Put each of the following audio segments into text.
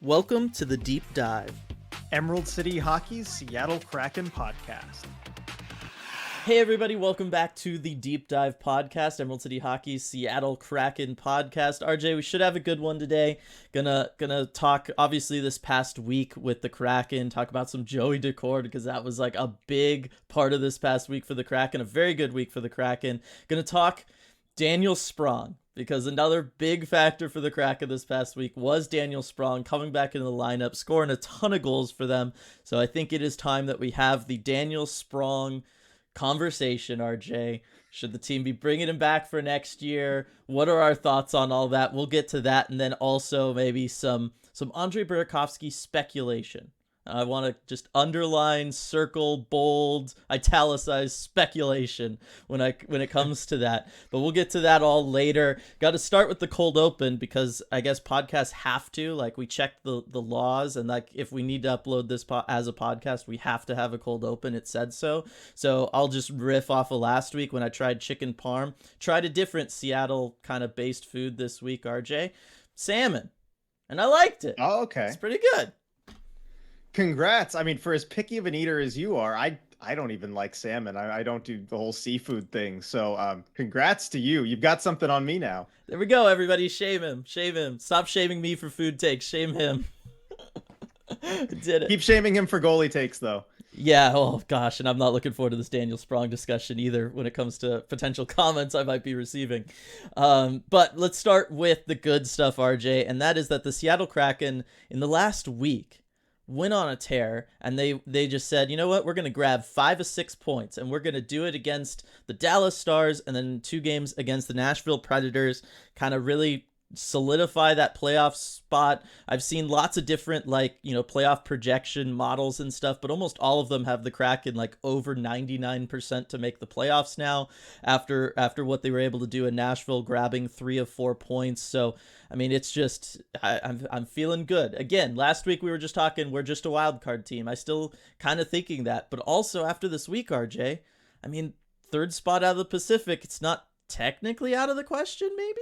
Welcome to the Deep Dive. Emerald City Hockey's Seattle Kraken podcast. Hey everybody, welcome back to the Deep Dive podcast, Emerald City Hockey's Seattle Kraken podcast. RJ, we should have a good one today. Gonna talk, obviously, this past week with the Kraken, talk about some Joey Daccord, because that was like a big part of this past week for the Kraken, a very good week for the Kraken. Gonna talk Daniel Sprong, because another big factor for the Kraken this past week was Daniel Sprong coming back into the lineup, scoring a ton of goals for them. So I think it is time that we have the Daniel Sprong conversation, RJ. Should the team be bringing him back for next year? What are our thoughts on all that? We'll get to that, and then also maybe some Andre Burakovsky speculation. I want to just underline, circle, bold, italicize speculation when it comes to that. But we'll get to that all later. Got to start with the cold open, because I guess podcasts have to. Like, we checked the laws, and like if we need to upload this as a podcast, we have to have a cold open. It said so. So I'll just riff off of last week when I tried chicken parm. Tried a different Seattle kind of based food this week, RJ. Salmon. And I liked it. Oh, okay. It's pretty good. Congrats. I mean, for as picky of an eater as you are, I don't even like salmon. I don't do the whole seafood thing. So congrats to you. You've got something on me now. There we go, everybody. Shame him. Shame him. Stop shaming me for food takes. Shame him. Did it. Keep shaming him for goalie takes, though. Yeah, oh gosh, and I'm not looking forward to this Daniel Sprong discussion either when it comes to potential comments I might be receiving. But let's start with the good stuff, RJ, and that is that the Seattle Kraken in the last week went on a tear, and they just said, you know what, we're going to grab 5 of 6 points, and we're going to do it against the Dallas Stars and then 2 games against the Nashville Predators, kind of really solidify that playoff spot. I've seen lots of different playoff projection models and stuff, but almost all of them have the Kraken like over 99% to make the playoffs now after what they were able to do in Nashville, grabbing 3 of 4 points. So I mean, it's just I'm feeling good. Again, last week we were just talking we're just a wild card team. I still kind of thinking that, but also after this week, RJ, I mean, 3rd spot out of the Pacific, it's not technically out of the question, maybe?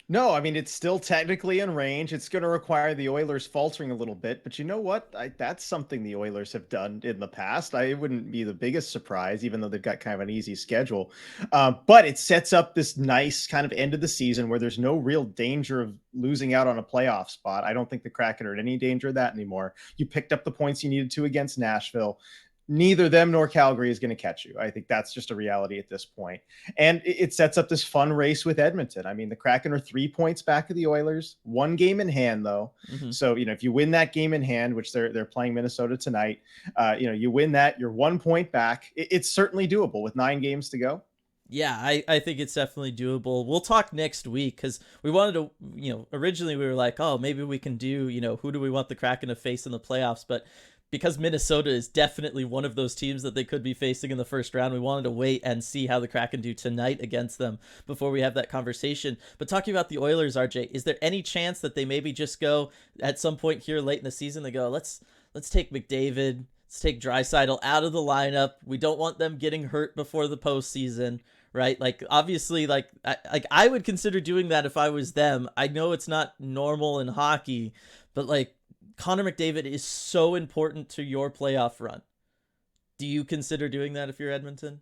No, I mean, it's still technically in range. It's going to require the Oilers faltering a little bit, but you know what? That's something the Oilers have done in the past. I wouldn't be the biggest surprise, even though they've got kind of an easy schedule. But it sets up this nice kind of end of the season where there's no real danger of losing out on a playoff spot. I don't think the Kraken are in any danger of that anymore. You picked up the points you needed to against Nashville. Neither them nor Calgary is going to catch you. I think that's just a reality at this point. And it sets up this fun race with Edmonton. I mean, the Kraken are 3 points back of the Oilers, 1 game in hand, though. Mm-hmm. So, if you win that game in hand, which they're playing Minnesota tonight, you win that, you're 1 point back. It's certainly doable with 9 games to go. Yeah, I think it's definitely doable. We'll talk next week, because we wanted to, originally we were like, oh, maybe we can do, who do we want the Kraken to face in the playoffs? But because Minnesota is definitely one of those teams that they could be facing in the first round, we wanted to wait and see how the Kraken do tonight against them before we have that conversation. But talking about the Oilers, RJ, is there any chance that they maybe just go at some point here late in the season, they go, let's take McDavid, let's take Draisaitl out of the lineup. We don't want them getting hurt before the postseason, right? Like, obviously, I would consider doing that if I was them. I know it's not normal in hockey, but like, Connor McDavid is so important to your playoff run. Do you consider doing that if you're Edmonton?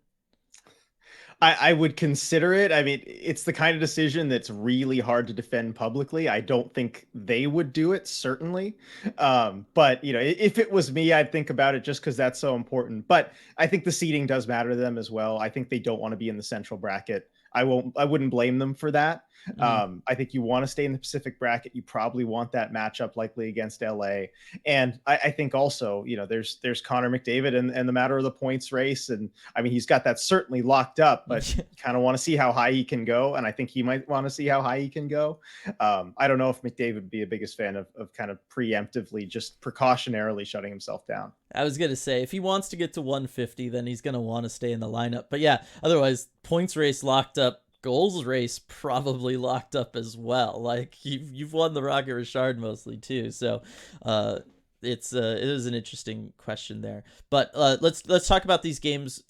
I would consider it. I mean, it's the kind of decision that's really hard to defend publicly. I don't think they would do it, certainly. But, if it was me, I'd think about it just because that's so important. But I think the seeding does matter to them as well. I think they don't want to be in the central bracket. I wouldn't blame them for that. Mm-hmm. I think you want to stay in the Pacific bracket. You probably want that matchup likely against LA. And I think also, there's Connor McDavid and the matter of the points race. And I mean, he's got that certainly locked up, but kind of want to see how high he can go. And I think he might want to see how high he can go. I don't know if McDavid would be a biggest fan of kind of preemptively, just precautionarily shutting himself down. I was going to say, if he wants to get to 150, then he's going to want to stay in the lineup. But yeah, otherwise, points race locked up, goals race probably locked up as well. Like, you've won the Rocket Richard mostly too. So it is an interesting question there. But let's talk about these games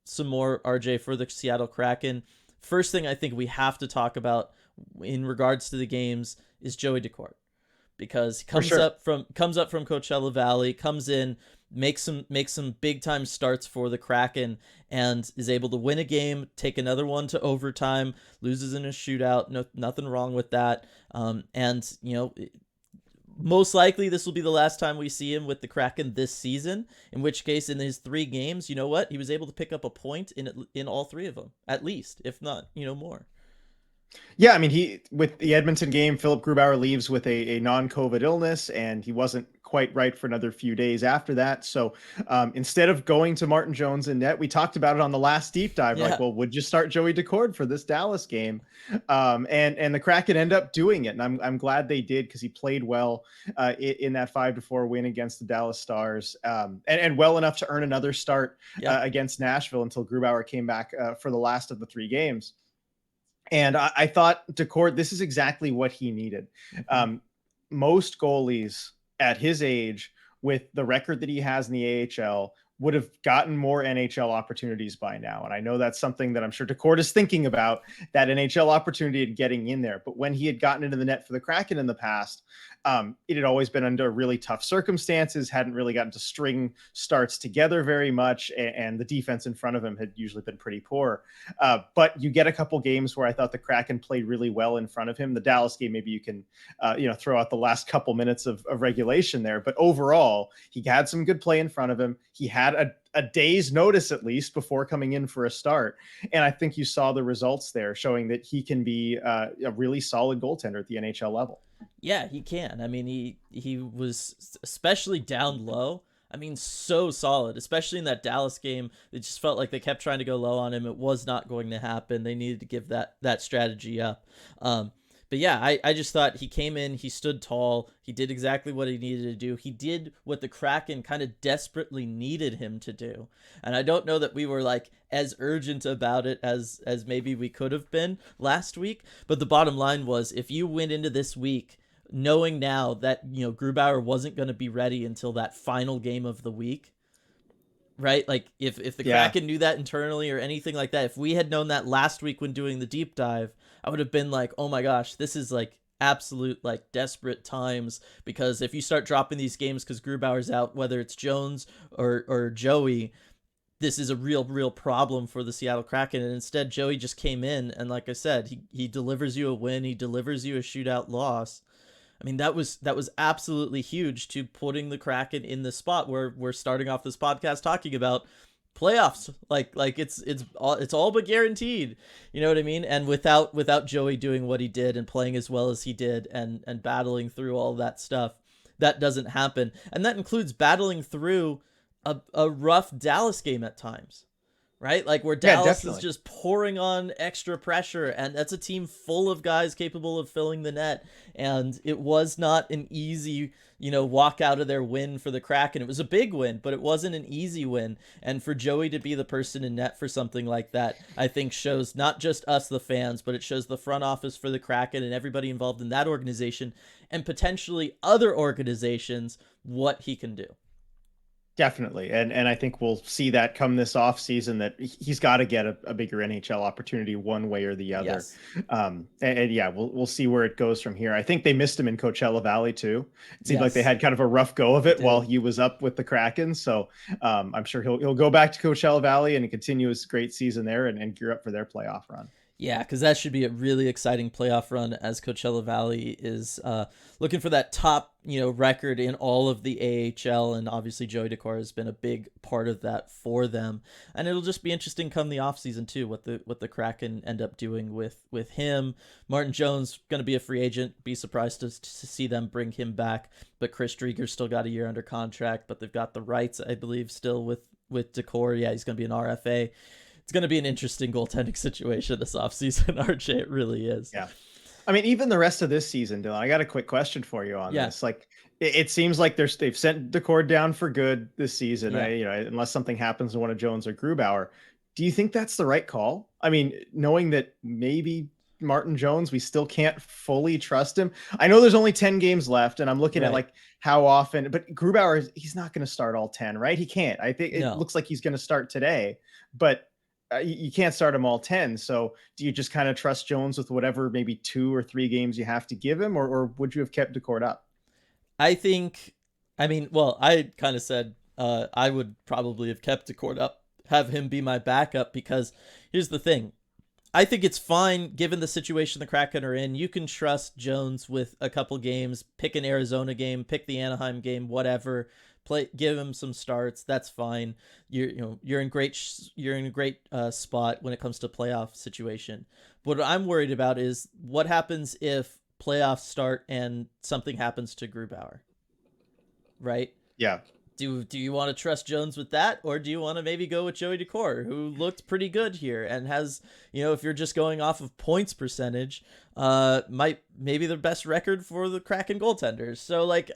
some more, RJ, for the Seattle Kraken. First thing I think we have to talk about in regards to the games is Joey Daccord. because he For sure. comes up from Coachella Valley, comes in, makes some big time starts for the Kraken, and is able to win a game, take another one to overtime, loses in a shootout. No, nothing wrong with that. And most likely this will be the last time we see him with the Kraken this season, in which case in his 3 games, you know what, he was able to pick up a point in all 3 of them, at least, if not more. Yeah, I mean, he with the Edmonton game, Philip Grubauer leaves with a non-COVID illness, and he wasn't quite right for another few days after that. So instead of going to Martin Jones in net, we talked about it on the last deep dive. Yeah. Like, well, would you start Joey Daccord for this Dallas game? And the Kraken end up doing it, and I'm glad they did, because he played well in that 5-4 win against the Dallas Stars, and well enough to earn another start against Nashville until Grubauer came back for the last of the 3 games. And I thought Daccord, this is exactly what he needed. Most goalies at his age, with the record that he has in the AHL, would have gotten more NHL opportunities by now. And I know that's something that I'm sure Daccord is thinking about, that NHL opportunity and getting in there. But when he had gotten into the net for the Kraken in the past, it had always been under really tough circumstances, hadn't really gotten to string starts together very much, and the defense in front of him had usually been pretty poor. But you get a couple games where I thought the Kraken played really well in front of him. The Dallas game, maybe you can throw out the last couple minutes of regulation there. But overall, he had some good play in front of him. He had a day's notice, at least, before coming in for a start. And I think you saw the results there, showing that he can be a really solid goaltender at the NHL level. Yeah, he can. I mean, he was, especially down low, I mean, so solid, especially in that Dallas game. It just felt like they kept trying to go low on him. It was not going to happen. They needed to give that strategy up. But yeah, I just thought he came in, he stood tall, he did exactly what he needed to do. He did what the Kraken kind of desperately needed him to do. And I don't know that we were like as urgent about it as maybe we could have been last week. But the bottom line was, if you went into this week knowing now that, Grubauer wasn't going to be ready until that final game of the week, right? Like if the Kraken knew that internally or anything like that, if we had known that last week when doing the deep dive, I would have been like, oh my gosh, this is like absolute like desperate times, because if you start dropping these games because Grubauer's out, whether it's Jones or Joey, this is a real problem for the Seattle Kraken. And instead, Joey just came in, and like I said, he delivers you a win, he delivers you a shootout loss. I mean, that was absolutely huge to putting the Kraken in the spot where we're starting off this podcast talking about playoffs. Like it's all but guaranteed. You know what I mean? And without Joey doing what he did and playing as well as he did and battling through all that stuff, that doesn't happen. And that includes battling through a rough Dallas game at times. Right? Like where Dallas is just pouring on extra pressure, and that's a team full of guys capable of filling the net. And it was not an easy, walk out of their win for the Kraken. It was a big win, but it wasn't an easy win. And for Joey to be the person in net for something like that, I think shows not just us, the fans, but it shows the front office for the Kraken and everybody involved in that organization, and potentially other organizations, what he can do. Definitely. And I think we'll see that come this off season, that he's got to get a bigger NHL opportunity one way or the other. Yes. And yeah, we'll see where it goes from here. I think they missed him in Coachella Valley too. It seemed like they had kind of a rough go of it while he was up with the Kraken. So I'm sure he'll go back to Coachella Valley and continue his great season there and gear up for their playoff run. Yeah, because that should be a really exciting playoff run, as Coachella Valley is looking for that top, record in all of the AHL, and obviously Joey Daccord has been a big part of that for them. And it'll just be interesting come the offseason too, what the Kraken end up doing with him. Martin Jones going to be a free agent. Be surprised to see them bring him back. But Chris Drieger's still got a year under contract, but they've got the rights, I believe, still with Daccord. Yeah, he's going to be an RFA. It's going to be an interesting goaltending situation this offseason, RJ. It really is. Yeah. I mean, even the rest of this season, Dylan, I got a quick question for you on this. Like, it seems like they've sent Daccord down for good this season, unless something happens to one of Jones or Grubauer. Do you think that's the right call? I mean, knowing that maybe Martin Jones, we still can't fully trust him. I know there's only 10 games left, and I'm looking at like how often, but Grubauer, he's not going to start all 10, right? He can't. I think it looks like he's going to start today, but you can't start him all 10. So do you just kind of trust Jones with whatever maybe 2 or 3 games you have to give him, or would you have kept Daccord up? I think, I mean, well, I kind of said I would probably have kept Daccord up, have him be my backup, because here's the thing. I think it's fine given the situation the Kraken are in. You can trust Jones with a couple games, pick an Arizona game, pick the Anaheim game, whatever. Play, give him some starts. That's fine. You're in a great spot when it comes to playoff situation. What I'm worried about is what happens if playoffs start and something happens to Grubauer, right? Yeah. Do you want to trust Jones with that, or do you want to maybe go with Joey Daccord, who looked pretty good here and has, if you're just going off of points percentage, maybe the best record for the Kraken goaltenders. So like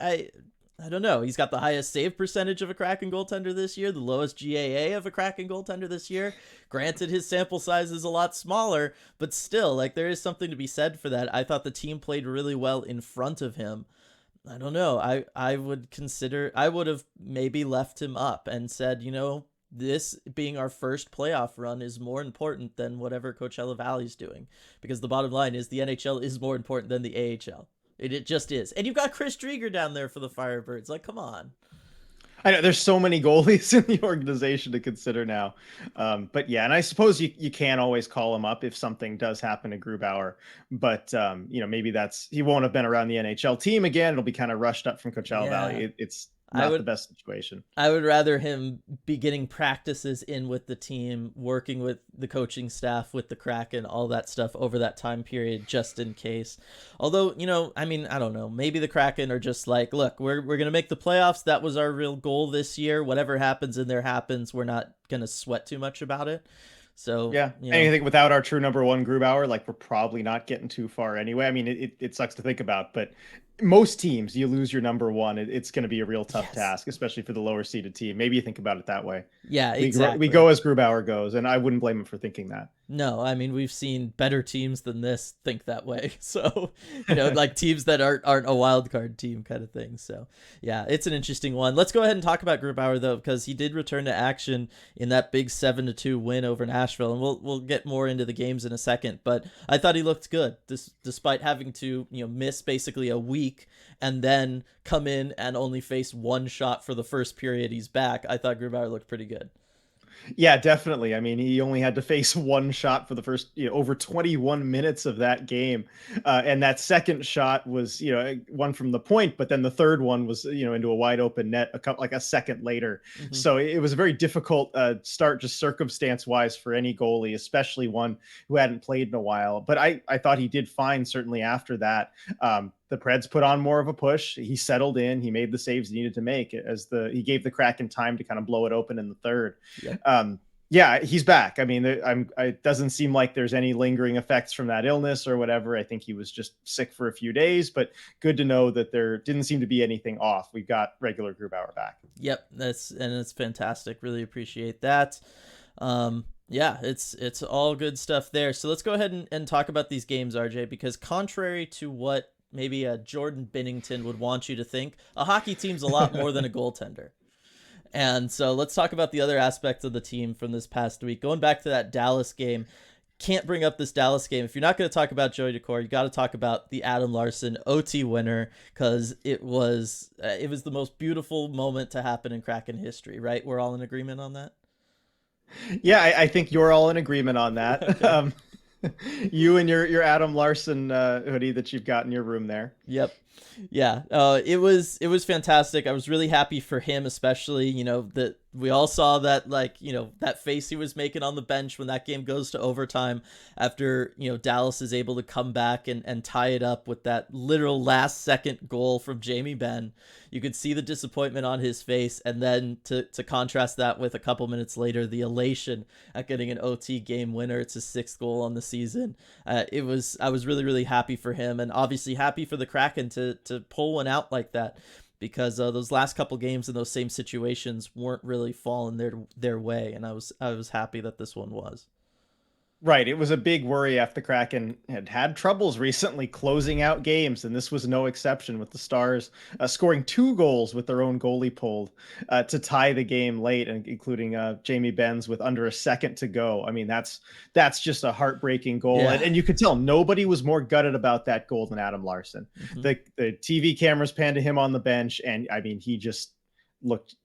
I don't know. He's got the highest save percentage of a Kraken goaltender this year, the lowest GAA of a Kraken goaltender this year. Granted, his sample size is a lot smaller, but still, like, there is something to be said for that. I thought the team played really well in front of him. I don't know. I would have maybe left him up and said, this being our first playoff run is more important than whatever Coachella Valley's doing, because the bottom line is the NHL is more important than the AHL. It just is. And you've got Chris Drieger down there for the Firebirds. Like, come on. I know there's so many goalies in the organization to consider now. But yeah, and I suppose you can always call him up if something does happen to Grubauer. But, maybe he won't have been around the NHL team again. It'll be kind of rushed up from Coachella Valley. It's not the best situation. I would rather him be getting practices in with the team, working with the coaching staff, with the Kraken, all that stuff over that time period, just in case. Although, I don't know. Maybe the Kraken are just like, look, we're going to make the playoffs. That was our real goal this year. Whatever happens in there happens. We're not going to sweat too much about it. So yeah, anything without our true number one Grubauer, like, we're probably not getting too far anyway. I mean, it sucks to think about, but most teams, you lose your number one, it's going to be a real tough task, especially for the lower seeded team. Maybe you think about it that way. Yeah, exactly. We go as Grubauer goes, and I wouldn't blame him for thinking that. No, I mean, we've seen better teams than this think that way. So, like teams that aren't a wild card team kind of thing. So, yeah, it's an interesting one. Let's go ahead and talk about Grubauer, though, because he did return to action in that big 7-2 win over Nashville. And we'll get more into the games in a second. But I thought he looked good, despite having to, miss basically a week and then come in and only face one shot for the first period he's back. I thought Grubauer looked pretty good. Yeah, definitely. I mean, he only had to face one shot for the first, over 21 minutes of that game. And that second shot was, one from the point, but then the third one was, into a wide open net a second later. Mm-hmm. So it was a very difficult start, just circumstance wise, for any goalie, especially one who hadn't played in a while. But I thought he did fine, certainly after that. The Preds put on more of a push. He settled in. He made the saves he needed to make he gave the Kraken time to kind of blow it open in the third. Yeah. He's back. I mean, it doesn't seem like there's any lingering effects from that illness or whatever. I think he was just sick for a few days, but good to know that there didn't seem to be anything off. We've got regular Grubauer back. Yep. It's fantastic. Really appreciate that. Yeah, it's all good stuff there. So let's go ahead and talk about these games, RJ, because contrary to what maybe a Jordan Binnington would want you to think, a hockey team's a lot more than a goaltender. And so let's talk about the other aspects of the team from this past week. Going back to that Dallas game, can't bring up this Dallas game if you're not going to talk about Joey Daccord. You got to talk about the Adam Larson OT winner, because it was the most beautiful moment to happen in Kraken history, right? We're all in agreement on that? Yeah, I think you're all in agreement on that. Okay. You and your Adam Larson hoodie that you've got in your room there. Yep. Yeah. It was fantastic. I was really happy for him, especially, that we all saw that, that face he was making on the bench when that game goes to overtime after, Dallas is able to come back and tie it up with that literal last second goal from Jamie Benn. You could see the disappointment on his face. And then to contrast that with a couple minutes later, the elation at getting an OT game winner. It's his 6th goal on the season. I was really, really happy for him, and obviously happy for the Kraken to pull one out like that, because those last couple games in those same situations weren't really falling their way, and I was happy that this one was. Right. It was a big worry after the Kraken had troubles recently closing out games, and this was no exception with the Stars scoring 2 goals with their own goalie pulled to tie the game late, and including Jamie Benz with under a second to go. I mean, that's just a heartbreaking goal, Yeah. and you could tell nobody was more gutted about that goal than Adam Larson. Hmm. The TV cameras panned to him on the bench, and I mean, he just looked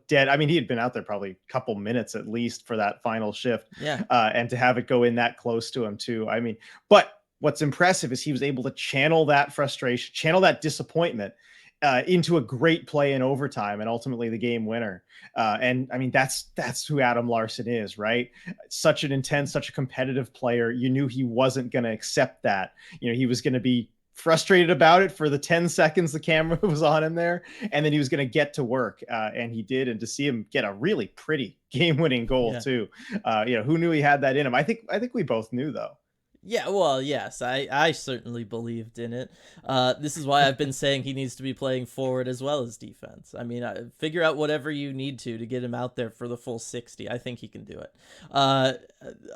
dead. I mean, he had been out there probably a couple minutes at least for that final shift, Yeah. and to have it go in that close to him too. I mean, but what's impressive is he was able to channel that frustration, channel that disappointment into a great play in overtime, and ultimately the game winner. And I mean, that's who Adam Larson is, right? Such an intense, such a competitive player. You knew he wasn't going to accept that. He was going to be frustrated about it for the 10 seconds the camera was on him there, and then he was going to get to work, and he did. And to see him get a really pretty game-winning goal Yeah. too, who knew he had that in him? I think we both knew, though. Yeah, well, yes, I certainly believed in it. This is why I've been saying he needs to be playing forward as well as defense. I mean, figure out whatever you need to get him out there for the full 60. I think he can do it. Uh,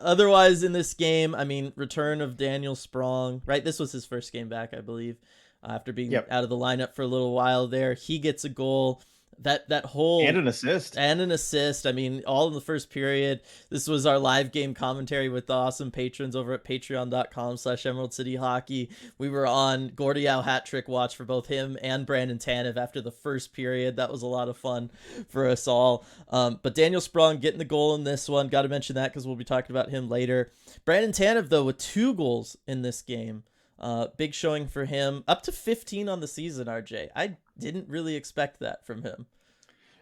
Otherwise, in this game, I mean, return of Daniel Sprong, right? This was his first game back, I believe, after being Yep. out of the lineup for a little while there. He gets a goal. That whole And an assist. and an assist. I mean, all in the first period. This was our live game commentary with the awesome patrons over at patreon.com/Emerald City Hockey. We were on Gordiow hat trick watch for both him and Brandon Tanev after the first period. That was a lot of fun for us all. But Daniel Sprong getting the goal in this one. Got to mention that because we'll be talking about him later. Brandon Tanev, though, with 2 goals in this game. Big showing for him. Up to 15 on the season, RJ. I didn't really expect that from him.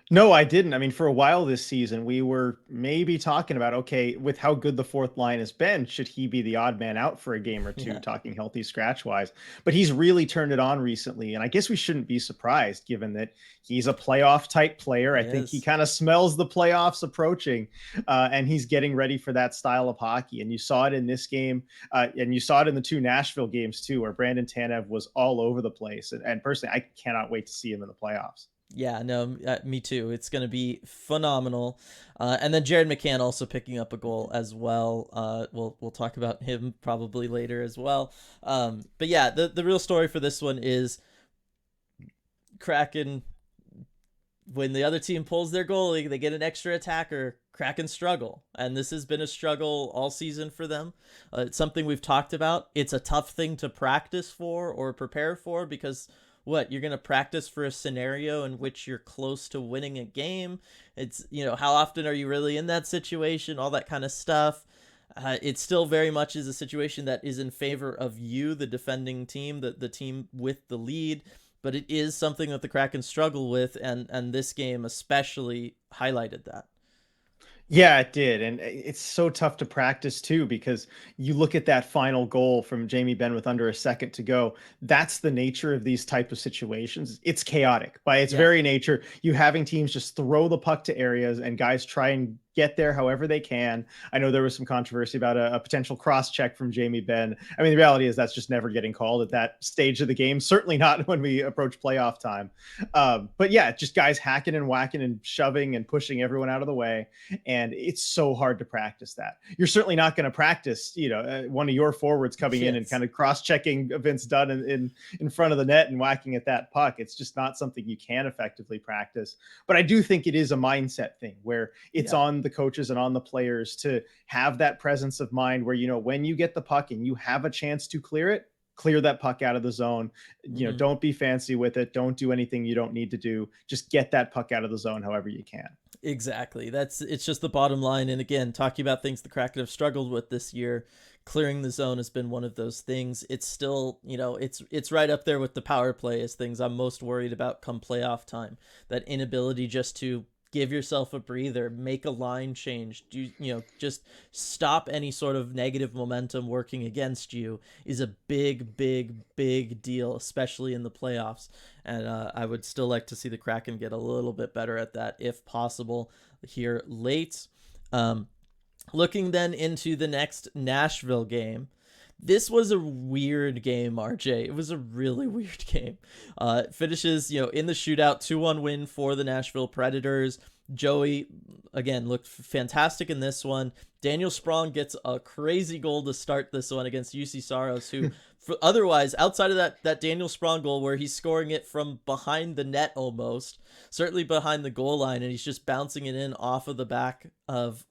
No, I didn't. I mean, for a while this season, we were maybe talking about, okay, with how good the fourth line has been, should he be the odd man out for a game or two, Yeah. talking healthy scratch wise? But he's really turned it on recently. And I guess we shouldn't be surprised given that he's a playoff type player. I think he Yes. kind of smells the playoffs approaching, and he's getting ready for that style of hockey. And you saw it in this game, and you saw it in the 2 Nashville games too, where Brandon Tanev was all over the place. And personally, I cannot wait to see him in the playoffs. Yeah, no, me too. It's going to be phenomenal. And then Jared McCann also picking up a goal as well. We'll talk about him probably later as well. But yeah, the real story for this one is Kraken. When the other team pulls their goalie, they get an extra attacker. Kraken struggle, and this has been a struggle all season for them. It's something we've talked about. It's a tough thing to practice for or prepare for because you're going to practice for a scenario in which you're close to winning a game. It's, how often are you really in that situation? All that kind of stuff. It still very much is a situation that is in favor of you, the defending team, the team with the lead. But it is something that the Kraken struggle with, and this game especially highlighted that. Yeah, it did. And it's so tough to practice too, because you look at that final goal from Jamie Benn with under a second to go. That's the nature of these type of situations. It's chaotic by its Yeah. very nature. You having teams just throw the puck to areas and guys try and get there however they can. I know there was some controversy about a potential cross check from Jamie Benn. I mean, the reality is that's just never getting called at that stage of the game. Certainly not when we approach playoff time. But yeah, just guys hacking and whacking and shoving and pushing everyone out of the way. And it's so hard to practice that. You're certainly not going to practice, one of your forwards coming in and Yes. kind of cross-checking Vince Dunn in front of the net and whacking at that puck. It's just not something you can effectively practice. But I do think it is a mindset thing where it's Yeah. on the coaches and on the players to have that presence of mind where, when you get the puck and you have a chance to clear it, clear that puck out of the zone. Mhm. Don't be fancy with it. Don't do anything you don't need to do. Just get that puck out of the zone however you can. Exactly. It's just the bottom line. And again, talking about things the Kraken have struggled with this year, clearing the zone has been one of those things. It's still, it's right up there with the power play as things I'm most worried about come playoff time. That inability just to give yourself a breather, make a line change, just stop any sort of negative momentum working against you is a big, big, big deal, especially in the playoffs. And I would still like to see the Kraken get a little bit better at that if possible here late. Looking then into the next Nashville game. This was a weird game, RJ. It was a really weird game. It finishes, in the shootout, 2-1 win for the Nashville Predators. Joey, again, looked fantastic in this one. Daniel Sprong gets a crazy goal to start this one against UC Saros, who otherwise, outside of that Daniel Sprong goal where he's scoring it from behind the net almost, certainly behind the goal line, and he's just bouncing it in off of the back of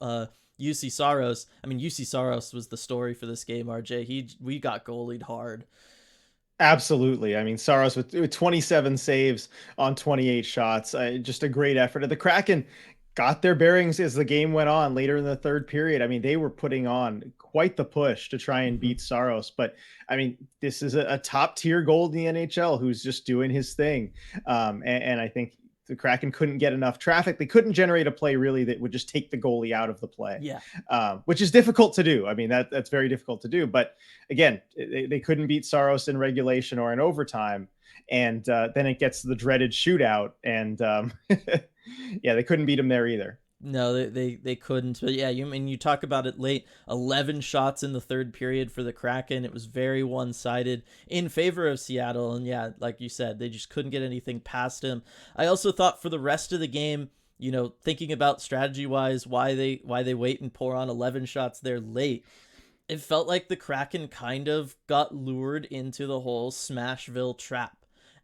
UC Saros. I mean, UC Saros was the story for this game, RJ. We got goalied hard. Absolutely. I mean, Saros with 27 saves on 28 shots. Just a great effort. The Kraken got their bearings as the game went on later in the third period. I mean, they were putting on quite the push to try and beat Saros. But I mean, this is a top tier goal in the NHL who's just doing his thing. And I think the Kraken couldn't get enough traffic. They couldn't generate a play really that would just take the goalie out of the play. Yeah. Which is difficult to do. I mean, that's very difficult to do. But again, they couldn't beat Saros in regulation or in overtime. And then it gets to the dreaded shootout. And yeah, they couldn't beat him there either. No, they couldn't. But yeah, you talk about it late. 11 shots in the third period for the Kraken. It was very one-sided in favor of Seattle. And yeah, like you said, they just couldn't get anything past him. I also thought for the rest of the game, thinking about strategy-wise, why they wait and pour on 11 shots there late. It felt like the Kraken kind of got lured into the whole Smashville trap.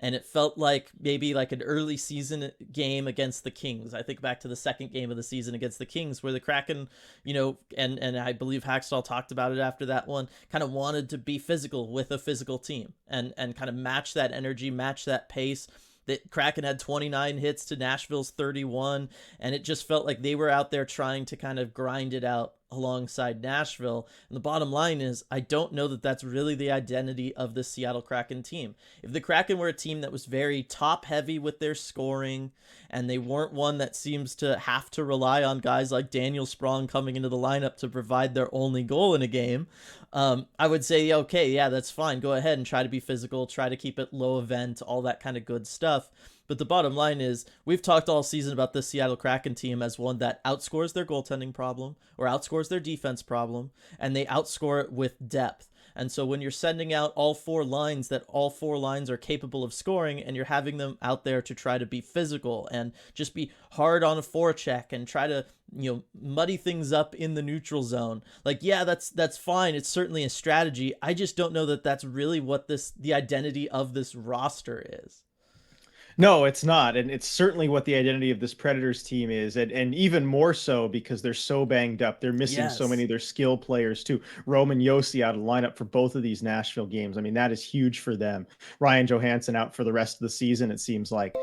And it felt like maybe like an early season game against the Kings. I think back to the second game of the season against the Kings where the Kraken, and I believe Hackstall talked about it after that one, kind of wanted to be physical with a physical team and kind of match that energy, match that pace. That Kraken had 29 hits to Nashville's 31, and it just felt like they were out there trying to kind of grind it out alongside Nashville. And the bottom line is, I don't know that that's really the identity of the Seattle Kraken team. If the Kraken were a team that was very top heavy with their scoring, and they weren't one that seems to have to rely on guys like Daniel Sprong coming into the lineup to provide their only goal in a game, I would say, okay, yeah, that's fine. Go ahead and try to be physical, try to keep it low event, all that kind of good stuff. But the bottom line is, we've talked all season about the Seattle Kraken team as one that outscores their goaltending problem or outscores their defense problem, and they outscore it with depth. And so when you're sending out all four lines that all four lines are capable of scoring, and you're having them out there to try to be physical and just be hard on a forecheck and try to, muddy things up in the neutral zone. Like, yeah, that's fine. It's certainly a strategy. I just don't know that that's really what the identity of this roster is. No, it's not. And it's certainly what the identity of this Predators team is. And even more so because they're so banged up. They're missing so many of their skill players too. Roman Josi out of the lineup for both of these Nashville games. I mean, that is huge for them. Ryan Johansson out for the rest of the season, it seems like.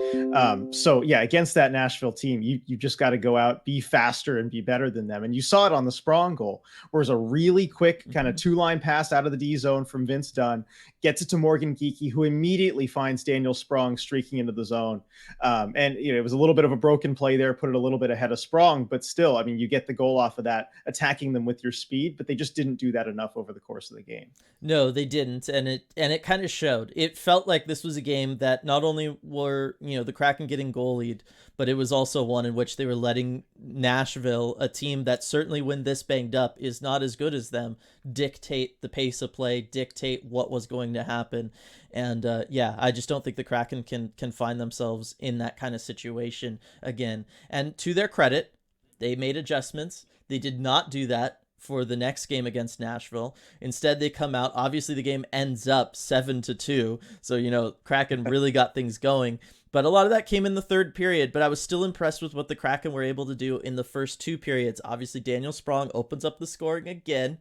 So yeah, against that Nashville team, you just got to go out, be faster and be better than them. And you saw it on the Sprong goal, where it was a really quick kind of two-line pass out of the D zone from Vince Dunn, gets it to Morgan Geekie, who immediately finds Daniel Sprong streaking into the zone. And it was a little bit of a broken play there, put it a little bit ahead of Sprong, but still, I mean, you get the goal off of that, attacking them with your speed, but they just didn't do that enough over the course of the game. No, they didn't, and it kind of showed. It felt like this was a game that not only were, the Kraken getting goalied, but it was also one in which they were letting Nashville, a team that certainly when this banged up is not as good as them, dictate the pace of play, dictate what was going to happen. And yeah, I just don't think the Kraken can find themselves in that kind of situation again. And to their credit, they made adjustments. They did not do that for the next game against Nashville. Instead, they come out. Obviously, the game ends up 7-2. So, Kraken really got things going. But a lot of that came in the third period. But I was still impressed with what the Kraken were able to do in the first two periods. Obviously, Daniel Sprong opens up the scoring again.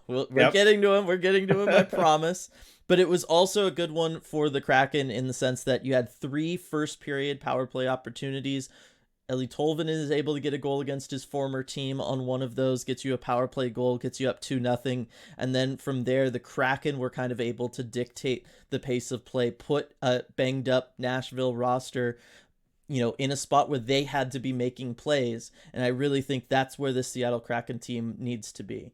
We're getting to him. We're getting to him, I promise. But it was also a good one for the Kraken in the sense that you had 3 first period power play opportunities. Eli Tolvanen is able to get a goal against his former team on one of those, gets you a power play goal, gets you up 2-0. And then from there, the Kraken were kind of able to dictate the pace of play, put a banged up Nashville roster, in a spot where they had to be making plays. And I really think that's where the Seattle Kraken team needs to be.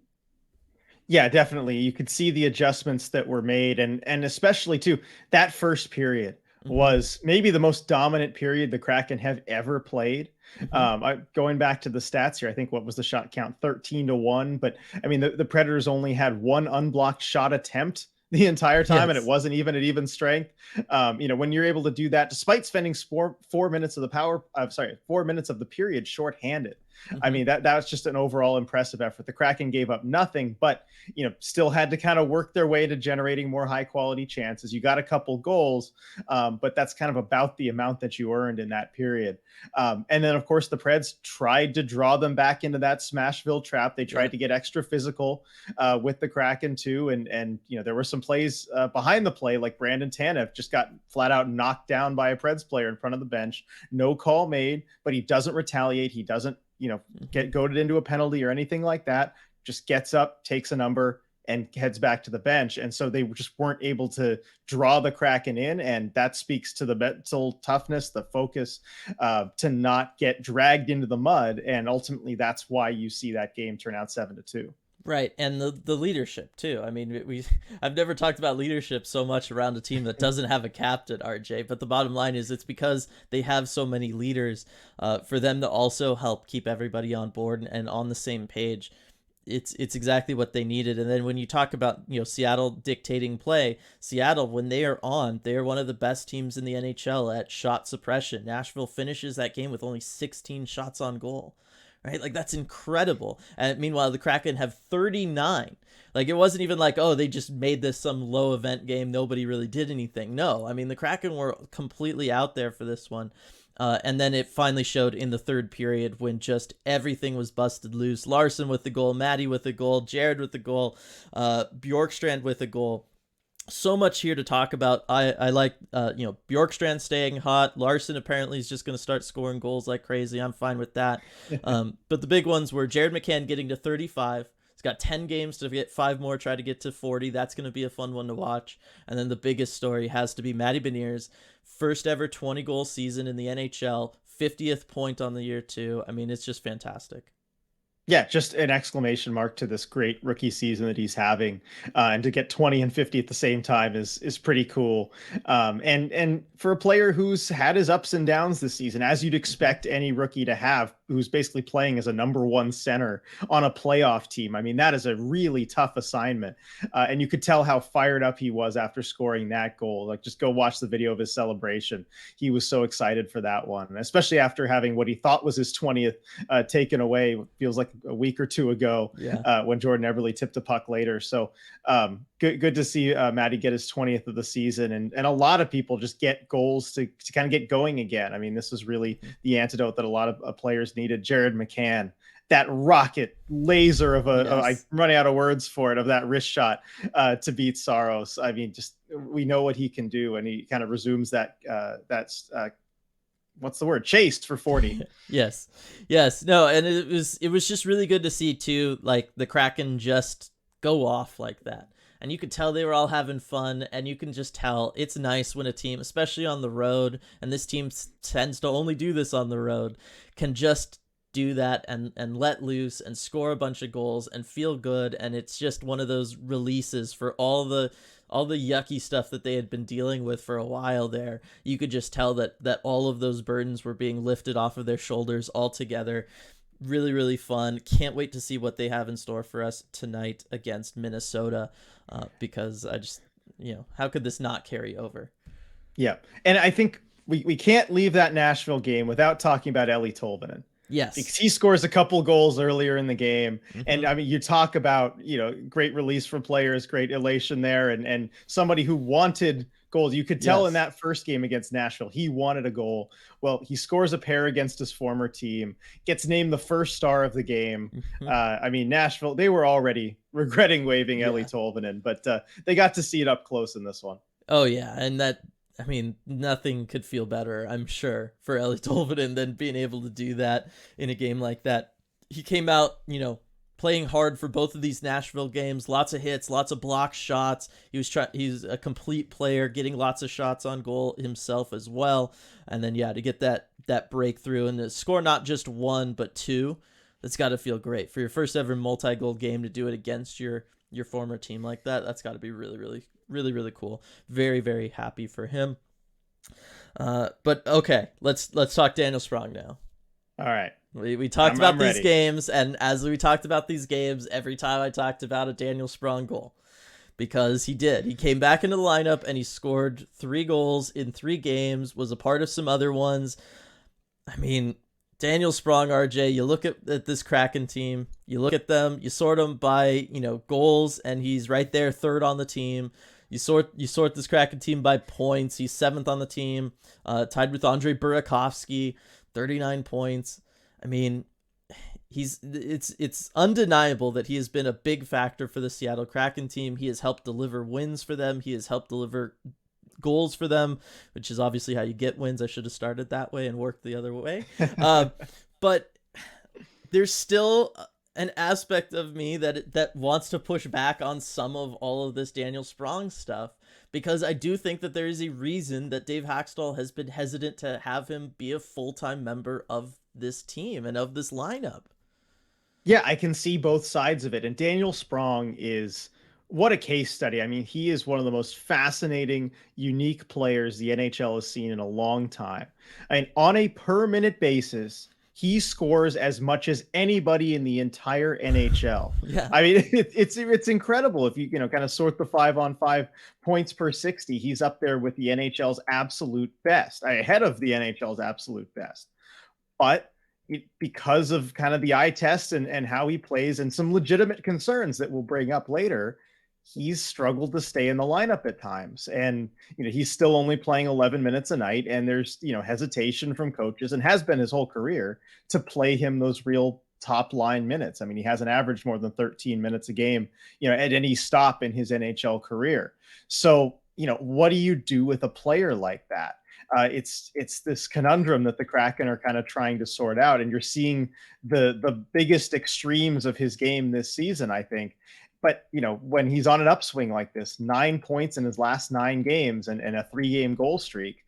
Yeah, definitely. You could see the adjustments that were made, and especially too that first period Mm-hmm. was maybe the most dominant period the Kraken have ever played. Mm-hmm. Going back to the stats here, I think what was the shot count? 13-1. But I mean, the Predators only had one unblocked shot attempt the entire time, and it Yes. wasn't even at even strength. When you're able to do that, despite spending 4 minutes of the 4 minutes of the period shorthanded. I Mm-hmm. mean, that was just an overall impressive effort. The Kraken gave up nothing, but still had to kind of work their way to generating more high quality chances. You got a couple goals, but that's kind of about the amount that you earned in that period. And then, of course, the Preds tried to draw them back into that Smashville trap. They tried Yep. to get extra physical with the Kraken too, and there were some plays behind the play, like Brandon Tanev just got flat out knocked down by a Preds player in front of the bench. No call made, but he doesn't retaliate. He doesn't get goaded into a penalty or anything like that. Just gets up, takes a number, and heads back to the bench. And so they just weren't able to draw the Kraken in. And that speaks to the mental toughness, the focus to not get dragged into the mud. And ultimately, that's why you see that game turn out 7-2. Right, and the leadership too. I mean, I've never talked about leadership so much around a team that doesn't have a captain, RJ. But the bottom line is, it's because they have so many leaders. For them to also help keep everybody on board and on the same page, it's exactly what they needed. And then when you talk about Seattle dictating play, Seattle, when they are on, they are one of the best teams in the NHL at shot suppression. Nashville finishes that game with only 16 shots on goal. Right? Like, that's incredible. And meanwhile, the Kraken have 39. Like, it wasn't even like, oh, they just made this some low event game. Nobody really did anything. No, I mean, the Kraken were completely out there for this one. And then it finally showed in the third period when just everything was busted loose. Larson with the goal, Maddie with the goal, Jared with the goal, Bjorkstrand with the goal. So much here to talk about. I like Bjorkstrand staying hot. Larson apparently is just going to start scoring goals like crazy. I'm fine with that. But the big ones were Jared McCann getting to 35. He's got 10 games to get 5 more, try to get to 40. That's going to be a fun one to watch. And then the biggest story has to be Matty Beniers' first ever 20-goal season in the NHL, 50th point on the year too. I mean, it's just fantastic. Yeah, just an exclamation mark to this great rookie season that he's having, and to get 20 and 50 at the same time is pretty cool. And for a player who's had his ups and downs this season, as you'd expect any rookie to have, who's basically playing as a number one center on a playoff team. I mean, that is a really tough assignment, and you could tell how fired up he was after scoring that goal. Like, just go watch the video of his celebration. He was so excited for that one, especially after having what he thought was his 20th taken away. Feels like a week or two ago, Yeah. when Jordan Eberle tipped a puck later. So good to see Matty get his 20th of the season, and a lot of people just get goals to kind of get going again. I mean, this is really the antidote that a lot of players needed. Jared McCann, that rocket laser of I'm running out of words for it, of that wrist shot to beat Saros. I mean, just, we know what he can do, and he kind of resumes that what's the word? Chased for 40. Yes. No, and it was just really good to see too, like, the Kraken just go off like that. And you could tell they were all having fun, and you can just tell it's nice when a team, especially on the road, and this team tends to only do this on the road, can just do that and let loose and score a bunch of goals and feel good. And it's just one of those releases for all the yucky stuff that they had been dealing with for a while there. You could just tell that all of those burdens were being lifted off of their shoulders altogether. Really, really fun. Can't wait to see what they have in store for us tonight against Minnesota, because I just, how could this not carry over? Yeah. And I think we can't leave that Nashville game without talking about Eeli Tolvanen. Yes. Because he scores a couple goals earlier in the game. Mm-hmm. And I mean, you talk about, great release for players, great elation there, and somebody who wanted goals. You could tell in that first game against Nashville, he wanted a goal. Well, he scores a pair against his former team, gets named the first star of the game. Mm-hmm. I mean, Nashville, they were already regretting waiving Eeli Tolvanen, but they got to see it up close in this one. Oh, yeah. And that, I mean, nothing could feel better, I'm sure, for Eeli Tolvanen than being able to do that in a game like that. He came out, playing hard for both of these Nashville games. Lots of hits, lots of block shots. He's a complete player, getting lots of shots on goal himself as well. And then, to get that breakthrough and to score not just one, but two, that's got to feel great. For your first ever multi-goal game, to do it against your former team like that, that's got to be really, really, really, really cool. Very, very happy for him. But okay, let's talk Daniel Sprong now. All right. We talked about I'm these ready. games, and as we talked about these games, every time I talked about a Daniel Sprong goal, because he did. He came back into the lineup and he scored 3 goals in 3 games, was a part of some other ones. I mean, Daniel Sprong, RJ, you look at this Kraken team, you look at them, you sort them by, goals, and he's right there, third on the team. You sort this Kraken team by points. He's 7th on the team, tied with Andre Burakovsky, 39 points. I mean, it's undeniable that he has been a big factor for the Seattle Kraken team. He has helped deliver wins for them. He has helped deliver goals for them, which is obviously how you get wins. I should have started that way and worked the other way. But there's still an aspect of me that wants to push back on some of all of this Daniel Sprong stuff, because I do think that there is a reason that Dave Haxtell has been hesitant to have him be a full-time member of this team and of this lineup. Yeah, I can see both sides of it. And Daniel Sprong is what a case study. I mean, he is one of the most fascinating, unique players the NHL has seen in a long time. I mean, on a per minute basis, he scores as much as anybody in the entire NHL. Yeah. I mean, it's incredible. If you kind of sort the 5-on-5 points per 60, he's up there with the NHL's absolute best, ahead of the NHL's absolute best. But because of kind of the eye test and how he plays and some legitimate concerns that we'll bring up later, he's struggled to stay in the lineup at times. And, he's still only playing 11 minutes a night. And there's, hesitation from coaches, and has been his whole career, to play him those real top line minutes. I mean, he hasn't averaged more than 13 minutes a game, at any stop in his NHL career. So, what do you do with a player like that? It's this conundrum that the Kraken are kind of trying to sort out, and you're seeing the biggest extremes of his game this season, I think. But when he's on an upswing like this, 9 points in his last 9 games and a 3-game goal streak,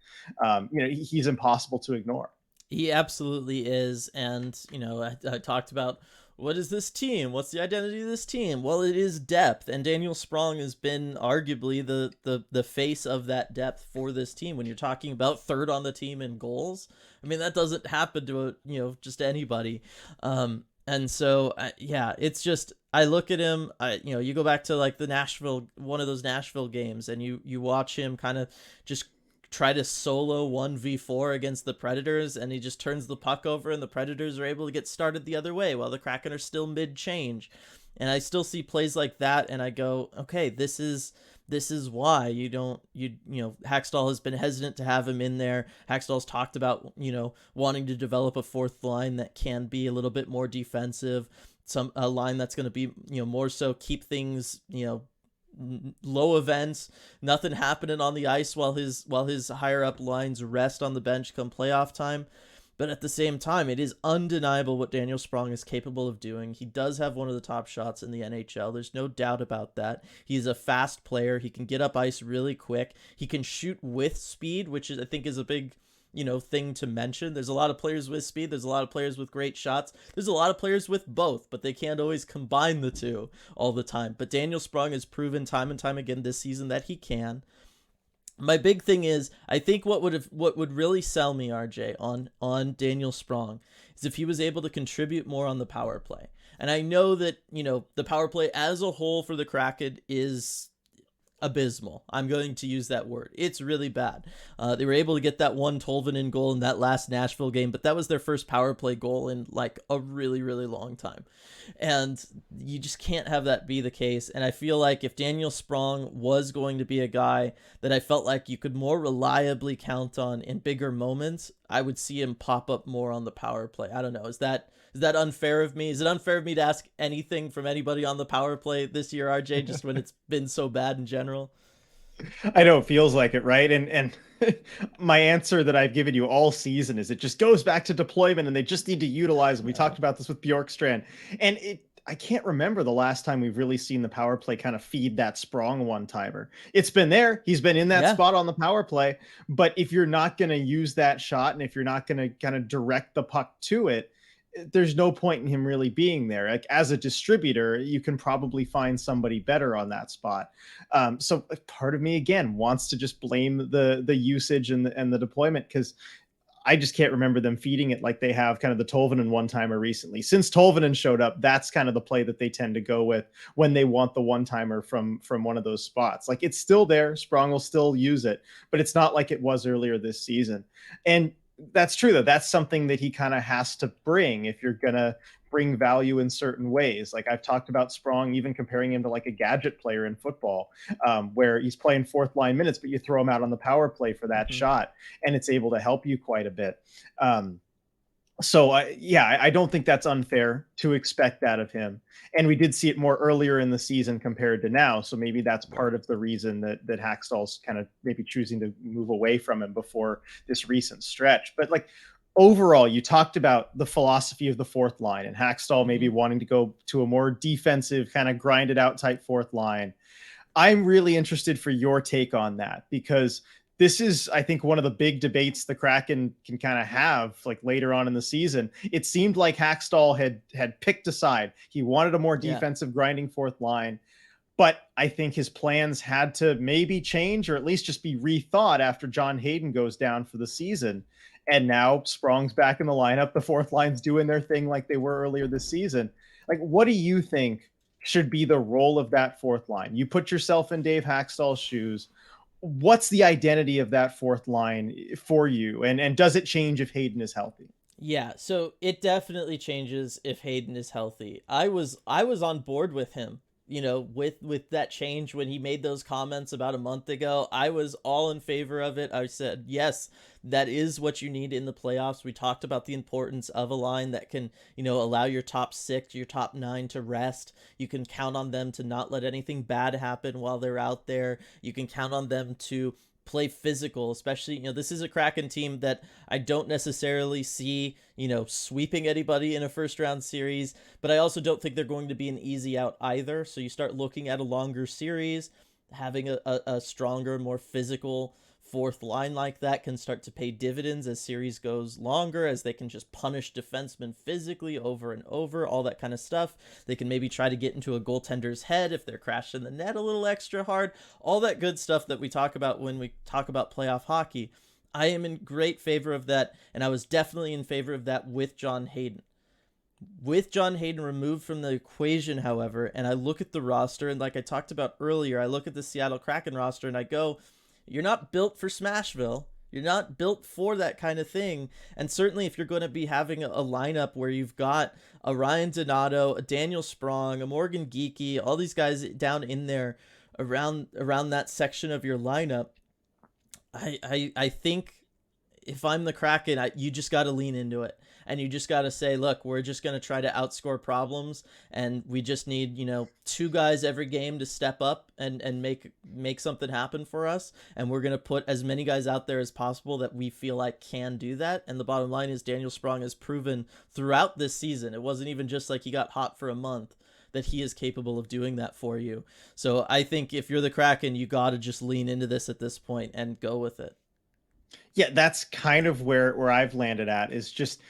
he's impossible to ignore. He absolutely is. And, I talked about, what is this team? What's the identity of this team? Well, it is depth, and Daniel Sprong has been arguably the face of that depth for this team. When you're talking about third on the team in goals, I mean, that doesn't happen to just anybody. And so it's just, I look at him. You go back to like one of those Nashville games, and you watch him kind of just try to solo 1v4 against the Predators, and he just turns the puck over, and the Predators are able to get started the other way while the Kraken are still mid-change. And I still see plays like that, and I go, okay, this is why Haxtell has been hesitant to have him in there. Haxtell's talked about, wanting to develop a fourth line that can be a little bit more defensive, a line that's going to be, more so keep things, low events, nothing happening on the ice while his higher up lines rest on the bench come playoff time. But at the same time, it is undeniable what Daniel Sprong is capable of doing. He does have one of the top shots in the NHL. There's no doubt about that. He's a fast player. He can get up ice really quick. He can shoot with speed, which I think is a big thing to mention. There's a lot of players with speed. There's a lot of players with great shots. There's a lot of players with both, but they can't always combine the two all the time. But Daniel Sprong has proven time and time again this season that he can. My big thing is, I think what would really sell me, RJ, on Daniel Sprong is if he was able to contribute more on the power play. And I know that, the power play as a whole for the Kraken is abysmal. I'm going to use that word. It's really bad. They were able to get that one Tolvanen goal in that last Nashville game, but that was their first power play goal in like a really, really long time. And you just can't have that be the case. And I feel like if Daniel Sprong was going to be a guy that I felt like you could more reliably count on in bigger moments, I would see him pop up more on the power play. I don't know. Is that unfair of me? Is it unfair of me to ask anything from anybody on the power play this year, RJ, just when it's been so bad in general? I know it feels like it, right? And my answer that I've given you all season is it just goes back to deployment, and they just need to utilize them. We talked about this with Bjorkstrand, and I can't remember the last time we've really seen the power play kind of feed that Sprong one-timer. It's been there. He's been in that spot on the power play. But if you're not going to use that shot, and if you're not going to kind of direct the puck to it, there's no point in him really being there. Like as a distributor, you can probably find somebody better on that spot. So part of me again wants to just blame the usage and the deployment, because I just can't remember them feeding it like they have kind of the Tolvanen one-timer recently. Since Tolvanen showed up, that's kind of the play that they tend to go with when they want the one-timer from one of those spots. Like it's still there. Sprong will still use it, but it's not like it was earlier this season. And that's true, though. That's something that he kind of has to bring if you're going to bring value in certain ways. Like I've talked about Sprong, even comparing him to like a gadget player in football, where he's playing fourth line minutes, but you throw him out on the power play for that shot, and it's able to help you quite a bit. So I don't think that's unfair to expect that of him. And we did see it more earlier in the season compared to now. So maybe that's part of the reason that Hackstall's kind of maybe choosing to move away from him before this recent stretch. But like overall, you talked about the philosophy of the fourth line and Hackstall maybe wanting to go to a more defensive kind of grinded out type fourth line. I'm really interested for your take on that, because this is, I think, one of the big debates the Kraken can kind of have like later on in the season. It seemed like Hackstall had picked a side. He wanted a more defensive grinding fourth line, but I think his plans had to maybe change, or at least just be rethought after John Hayden goes down for the season. And now Sprong's back in the lineup. The fourth line's doing their thing like they were earlier this season. Like, what do you think should be the role of that fourth line? You put yourself in Dave Hackstall's shoes. What's the identity of that fourth line for you? And does it change if Hayden is healthy? Yeah, so it definitely changes if Hayden is healthy. I was on board with him, with that change when he made those comments about a month ago. I was all in favor of it. I said, yes, that is what you need in the playoffs. We talked about the importance of a line that can, allow your top 6, your top 9 to rest. You can count on them to not let anything bad happen while they're out there. You can count on them to play physical, especially, this is a Kraken team that I don't necessarily see, sweeping anybody in a first round series, but I also don't think they're going to be an easy out either. So you start looking at a longer series, having a stronger, more physical fourth line like that can start to pay dividends as series goes longer, as they can just punish defensemen physically over and over, all that kind of stuff. They can maybe try to get into a goaltender's head if they're crashing the net a little extra hard, all that good stuff that we talk about when we talk about playoff hockey. I am in great favor of that, and I was definitely in favor of that with John Hayden. With John Hayden removed from the equation, however, and I look at the roster, and like I talked about earlier, I look at the Seattle Kraken roster and I go, you're not built for Smashville. You're not built for that kind of thing. And certainly if you're going to be having a lineup where you've got a Ryan Donato, a Daniel Sprong, a Morgan Geekie, all these guys down in there around that section of your lineup, I think if I'm the Kraken, you just got to lean into it. And you just got to say, look, we're just going to try to outscore problems, and we just need, 2 guys every game to step up and make something happen for us. And we're going to put as many guys out there as possible that we feel like can do that. And the bottom line is Daniel Sprong has proven throughout this season, it wasn't even just like he got hot for a month, that he is capable of doing that for you. So I think if you're the Kraken, you got to just lean into this at this point and go with it. Yeah, that's kind of where I've landed at, is just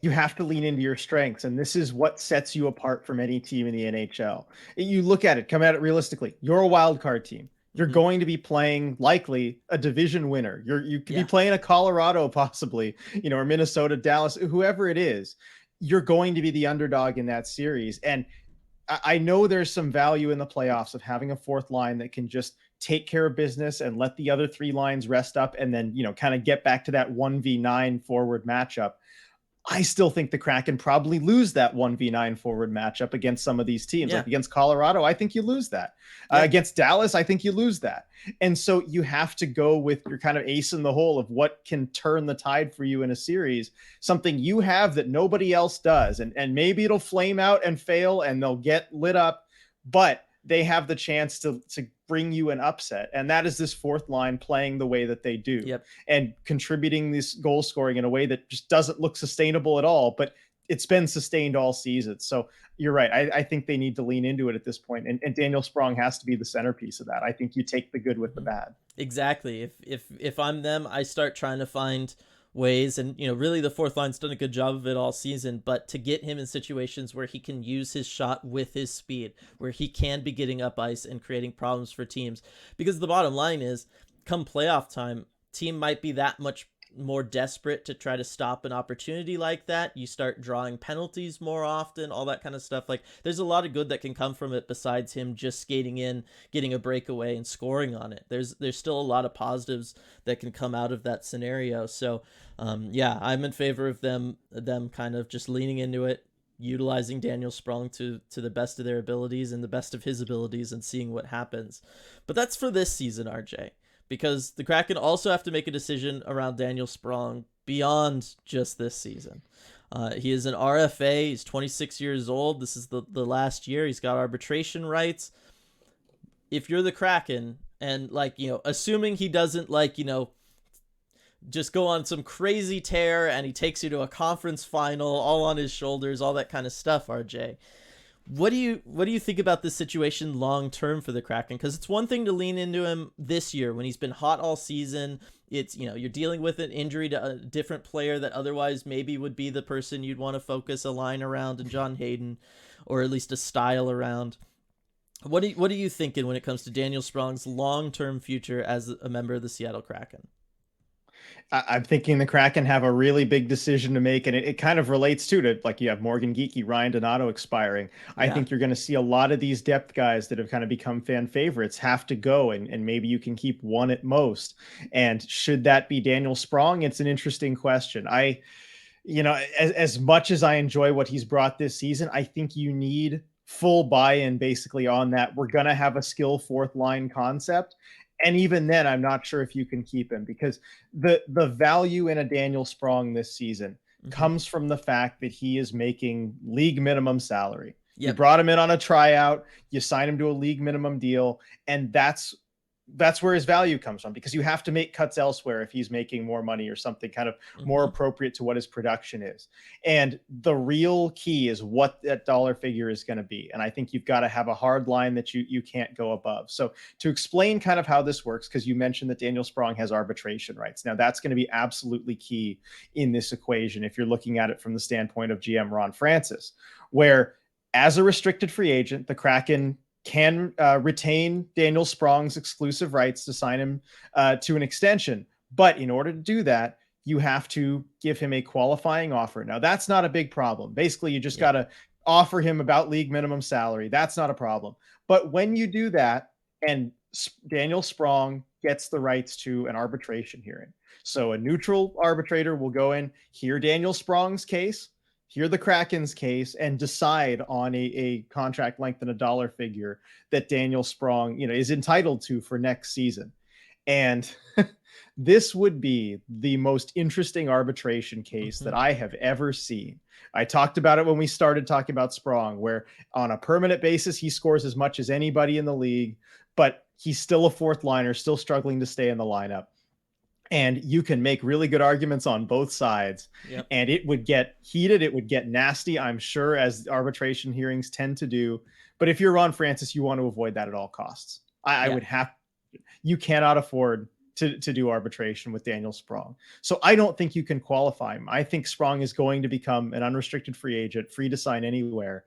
you have to lean into your strengths. And this is what sets you apart from any team in the NHL. You look at it, come at it realistically. You're a wild card team. You're going to be playing likely a division winner. You could be playing a Colorado possibly, or Minnesota, Dallas, whoever it is. You're going to be the underdog in that series. And I know there's some value in the playoffs of having a fourth line that can just take care of business and let the other 3 lines rest up, and then, kind of get back to that 1v9 forward matchup. I still think the Kraken probably lose that 1v9 forward matchup against some of these teams. Like against Colorado, I think you lose that. Against Dallas, I think you lose that. And so you have to go with your kind of ace in the hole of what can turn the tide for you in a series, something you have that nobody else does. And maybe it'll flame out and fail and they'll get lit up, but they have the chance to bring you an upset. And that is this fourth line playing the way that they do and contributing this goal scoring in a way that just doesn't look sustainable at all, but it's been sustained all season. So you're right. I think they need to lean into it at this point. And Daniel Sprong has to be the centerpiece of that. I think you take the good with the bad. Exactly. If I'm them, I start trying to find ways. And, really the fourth line's done a good job of it all season, but to get him in situations where he can use his shot with his speed, where he can be getting up ice and creating problems for teams. Because the bottom line is, come playoff time, team might be that much more desperate to try to stop an opportunity like that. You start drawing penalties more often, all that kind of stuff. Like, there's a lot of good that can come from it besides him just skating in, getting a breakaway and scoring on it. There's still a lot of positives that can come out of that scenario. So yeah, I'm in favor of them kind of just leaning into it, utilizing Daniel Sprong to the best of their abilities and the best of his abilities, and seeing what happens. But that's for this season, RJ, because the Kraken also have to make a decision around Daniel Sprong beyond just this season. He is an RFA. He's 26 years old. This is the last year. He's got arbitration rights. If you're the Kraken, and assuming he doesn't just go on some crazy tear and he takes you to a conference final all on his shoulders, all that kind of stuff, RJ, What do you think about this situation long term for the Kraken? Because it's one thing to lean into him this year when he's been hot all season. It's, you're dealing with an injury to a different player that otherwise maybe would be the person you'd want to focus a line around, in John Hayden, or at least a style around. What are you thinking when it comes to Daniel Sprong's long term future as a member of the Seattle Kraken? I'm thinking the Kraken have a really big decision to make, and it kind of relates to like, you have Morgan Geekie, Ryan Donato expiring. Yeah. I think you're going to see a lot of these depth guys that have kind of become fan favorites have to go, and maybe you can keep one at most. And should that be Daniel Sprong? It's an interesting question. As much as I enjoy what he's brought this season, I think you need full buy-in basically on that. We're going to have a skill fourth line concept. And even then, I'm not sure if you can keep him, because the value in a Daniel Sprong this season comes from the fact that he is making league minimum salary. Yep. You brought him in on a tryout, you sign him to a league minimum deal, and that's where his value comes from, because you have to make cuts elsewhere if he's making more money or something kind of more appropriate to what his production is. And the real key is what that dollar figure is going to be. And I think you've got to have a hard line that you can't go above. So to explain kind of how this works, because you mentioned that Daniel Sprong has arbitration rights. Now that's going to be absolutely key in this equation if you're looking at it from the standpoint of GM Ron Francis, where as a restricted free agent, the Kraken can retain Daniel Sprong's exclusive rights to sign him to an extension. But in order to do that, you have to give him a qualifying offer. Now, that's not a big problem. Basically, you just got to offer him about league minimum salary. That's not a problem. But when you do that, and Daniel Sprong gets the rights to an arbitration hearing, so a neutral arbitrator will go in, hear Daniel Sprong's case, hear the Kraken's case, and decide on a contract length and a dollar figure that Daniel Sprong, is entitled to for next season. And this would be the most interesting arbitration case that I have ever seen. I talked about it when we started talking about Sprong, where on a permanent basis, he scores as much as anybody in the league, but he's still a fourth liner, still struggling to stay in the lineup. And you can make really good arguments on both sides. Yep. And it would get heated. It would get nasty, I'm sure, as arbitration hearings tend to do. But if you're Ron Francis, you want to avoid that at all costs. I would have, you cannot afford to do arbitration with Daniel Sprong. So I don't think you can qualify him. I think Sprong is going to become an unrestricted free agent, free to sign anywhere.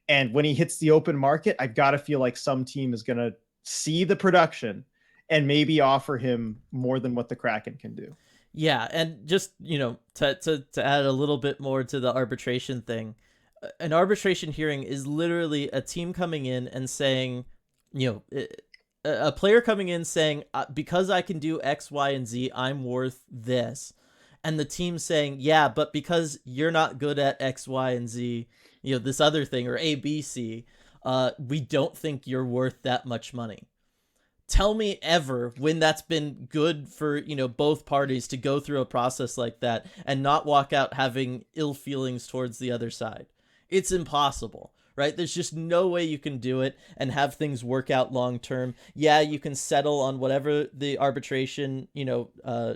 And when he hits the open market, I've got to feel like some team is going to see the production and maybe offer him more than what the Kraken can do. Yeah, and just, to add a little bit more to the arbitration thing, an arbitration hearing is literally a team coming in and saying, a player coming in saying, because I can do X, Y, and Z, I'm worth this. And the team saying, yeah, but because you're not good at X, Y, and Z, this other thing, or A, B, C, we don't think you're worth that much money. Tell me ever when that's been good for, both parties to go through a process like that and not walk out having ill feelings towards the other side. It's impossible, right? There's just no way you can do it and have things work out long term. Yeah, you can settle on whatever the arbitration,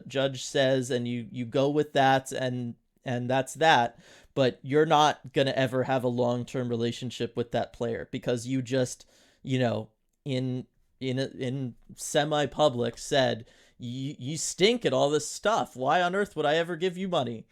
judge says, and you go with that, and that's that. But you're not going to ever have a long-term relationship with that player, because you just, in semi-public said you stink at all this stuff. Why on earth would I ever give you money?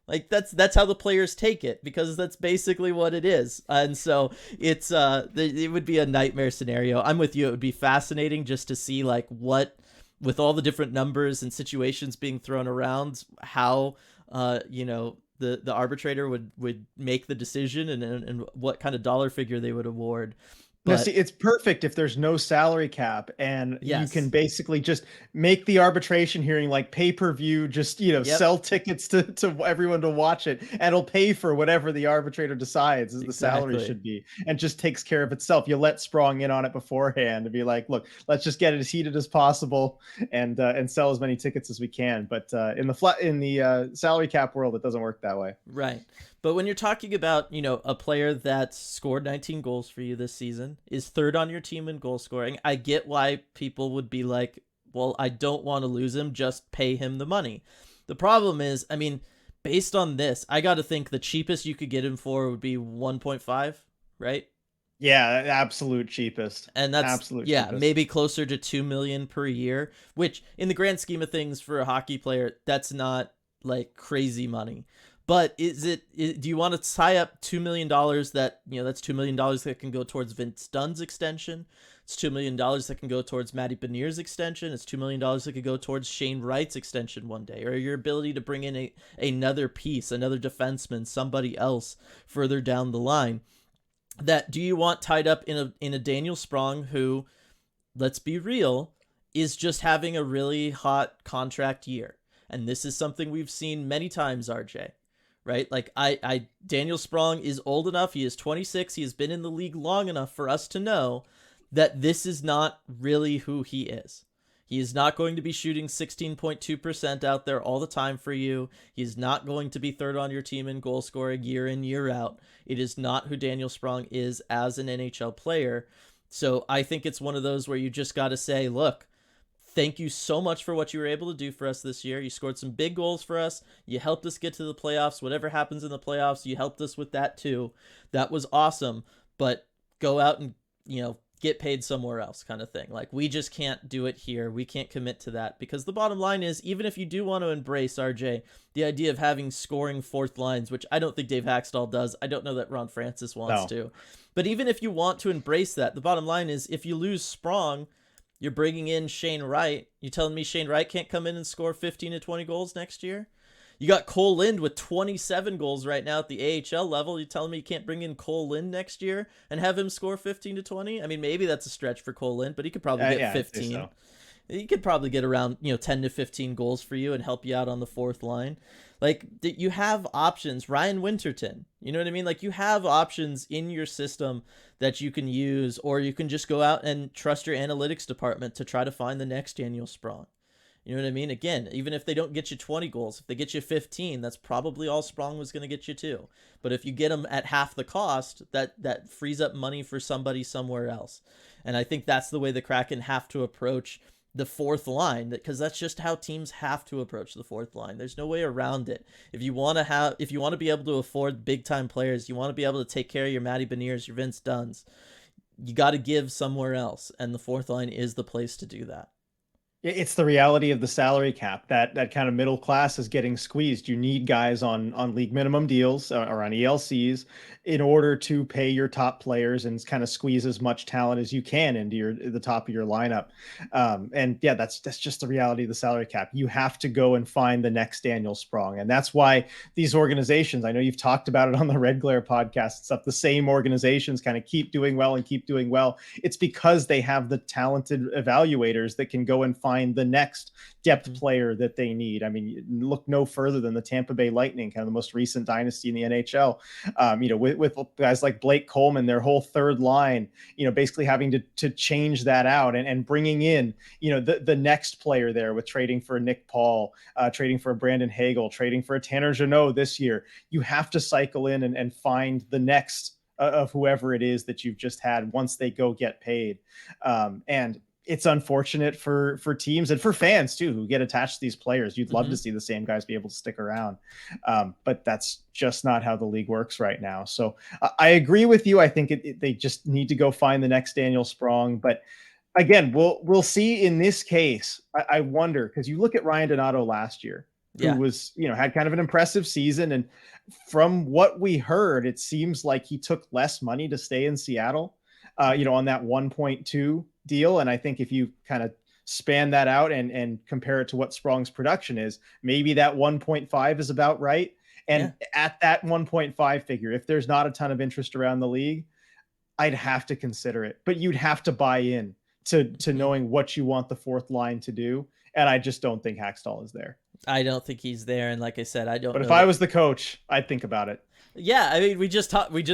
Like that's how the players take it, because that's basically what it is. And so it's it would be a nightmare scenario. I'm with you. It would be fascinating just to see like what, with all the different numbers and situations being thrown around, how the arbitrator would make the decision, and what kind of dollar figure they would award. Now, But see, it's perfect if there's no salary cap and you can yes, basically just make the arbitration hearing like pay-per-view, just, yep, sell tickets to everyone to watch it, and it'll pay for whatever the arbitrator decides is the salary exactly. should be, and just takes care of itself. You let Sprong in on it beforehand and be like, look, let's just get it as heated as possible and sell as many tickets as we can. But in the salary cap world, it doesn't work that way. Right. But when you're talking about, a player that scored 19 goals for you this season, is third on your team in goal scoring, I get why people would be like, well, I don't want to lose him, just pay him the money. The problem is, I mean, based on this, I got to think the cheapest you could get him for would be 1.5, right? Yeah, absolute cheapest. And that's, Absolute yeah, cheapest. maybe closer to 2 million per year, which in the grand scheme of things for a hockey player, that's not like crazy money. But do you want to tie up $2 million that, that's $2 million that can go towards Vince Dunn's extension? It's $2 million that can go towards Matty Beniers' extension. It's $2 million that could go towards Shane Wright's extension one day, or your ability to bring in another piece, another defenseman, somebody else further down the line. That do you want tied up in a Daniel Sprong who, let's be real, is just having a really hot contract year. And this is something we've seen many times, RJ. Right? Like Daniel Sprong is old enough, he is 26, he has been in the league long enough for us to know that this is not really who he is. He is not going to be shooting 16.2% out there all the time for you. He is not going to be third on your team in goal scoring year in, year out. It is not who Daniel Sprong is as an NHL player. So I think it's one of those where you just got to say, look, thank you so much for what you were able to do for us this year. You scored some big goals for us. You helped us get to the playoffs. Whatever happens in the playoffs, you helped us with that too. That was awesome. But go out and, get paid somewhere else, kind of thing. Like, we just can't do it here. We can't commit to that, because the bottom line is, even if you do want to embrace, RJ, the idea of having scoring fourth lines, which I don't think Dave Haxtell does. I don't know that Ron Francis wants No. to. But even if you want to embrace that, the bottom line is, if you lose Sprong, you're bringing in Shane Wright. You telling me Shane Wright can't come in and score 15 to 20 goals next year? You got Cole Lind with 27 goals right now at the AHL level. You telling me you can't bring in Cole Lind next year and have him score 15 to 20? I mean, maybe that's a stretch for Cole Lind, but he could probably get Yeah, I'd say 15. so. He could probably get around, 10 to 15 goals for you and help you out on the fourth line. Like, you have options. Ryan Winterton, you know what I mean? Like, you have options in your system that you can use, or you can just go out and trust your analytics department to try to find the next Daniel Sprong. You know what I mean? Again, even if they don't get you 20 goals, if they get you 15, that's probably all Sprong was going to get you too. But if you get them at half the cost, that frees up money for somebody somewhere else. And I think that's the way the Kraken have to approach the fourth line, because that's just how teams have to approach the fourth line. There's no way around it. If you want to be able to afford big time players, you want to be able to take care of your Matty Beniers, your Vince Dunns, you got to give somewhere else, and the fourth line is the place to do that. It's the reality of the salary cap, that kind of middle class is getting squeezed. You need guys on league minimum deals or on ELCs in order to pay your top players and kind of squeeze as much talent as you can into the top of your lineup. And yeah, that's just the reality of the salary cap. You have to go and find the next Daniel Sprong, and that's why these organizations, I know you've talked about it on the Red Glare podcast and stuff, the same organizations kind of keep doing well and keep doing well. It's because they have the talented evaluators that can go and find the next depth player that they need. I mean, look no further than the Tampa Bay Lightning, kind of the most recent dynasty in the NHL. With guys like Blake Coleman, their whole third line, basically having to change that out and bringing in, the next player there with trading for Nick Paul, trading for a Brandon Hagel, trading for a Tanner Jeannot this year. You have to cycle in and find the next of whoever it is that you've just had once they go get paid. And it's unfortunate for teams and for fans too, who get attached to these players. You'd love to see the same guys be able to stick around. But that's just not how the league works right now. So I agree with you. I think they just need to go find the next Daniel Sprong, but again, we'll see in this case. I wonder, because you look at Ryan Donato last year, who Yeah. was, had kind of an impressive season. And from what we heard, it seems like he took less money to stay in Seattle, on that 1.2 deal. And I think if you kind of span that out and compare it to what Sprong's production is, maybe that 1.5 is about right. And Yeah. at that 1.5 figure, if there's not a ton of interest around the league, I'd have to consider it, but you'd have to buy in to knowing what you want the fourth line to do. And I just don't think Hackstall is there. I don't think he's there, and like I said, I don't But if know I that. was the coach, I'd think about it. Yeah, I mean, we just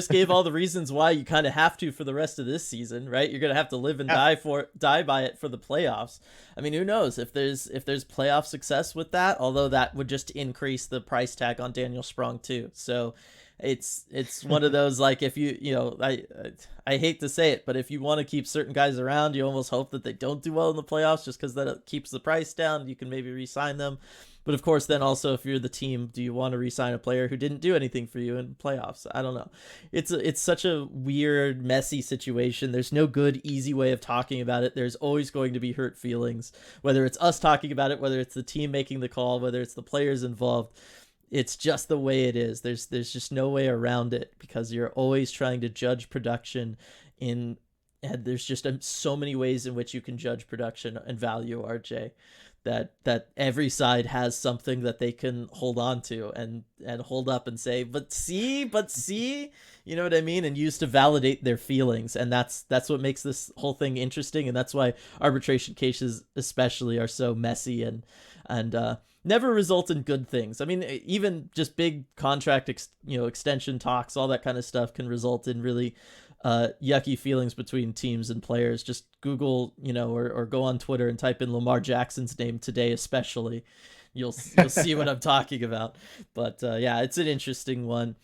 gave all the reasons why you kind of have to for the rest of this season, right? You're gonna have to live and Yeah. die by it for the playoffs. I mean, who knows if there's playoff success with that? Although that would just increase the price tag on Daniel Sprong too. So it's one of those, like, if I hate to say it, but if you want to keep certain guys around, you almost hope that they don't do well in the playoffs, just because that keeps the price down. You can maybe re-sign them. But of course, then also, if you're the team, do you want to re-sign a player who didn't do anything for you in playoffs? I don't know. It's such a weird, messy situation. There's no good, easy way of talking about it. There's always going to be hurt feelings, whether it's us talking about it, whether it's the team making the call, whether it's the players involved. It's just the way it is. There's just no way around it, because you're always trying to judge production and there's just so many ways in which you can judge production and value, RJ, that every side has something that they can hold on to and hold up and say, but see, you know what I mean, and use to validate their feelings. And that's what makes this whole thing interesting, and that's why arbitration cases especially are so messy and never result in good things. I mean, even just big contract extension talks, all that kind of stuff can result in really yucky feelings between teams and players. Just Google, or go on Twitter and type in Lamar Jackson's name today, especially. You'll see what I'm talking about. But yeah, it's an interesting one.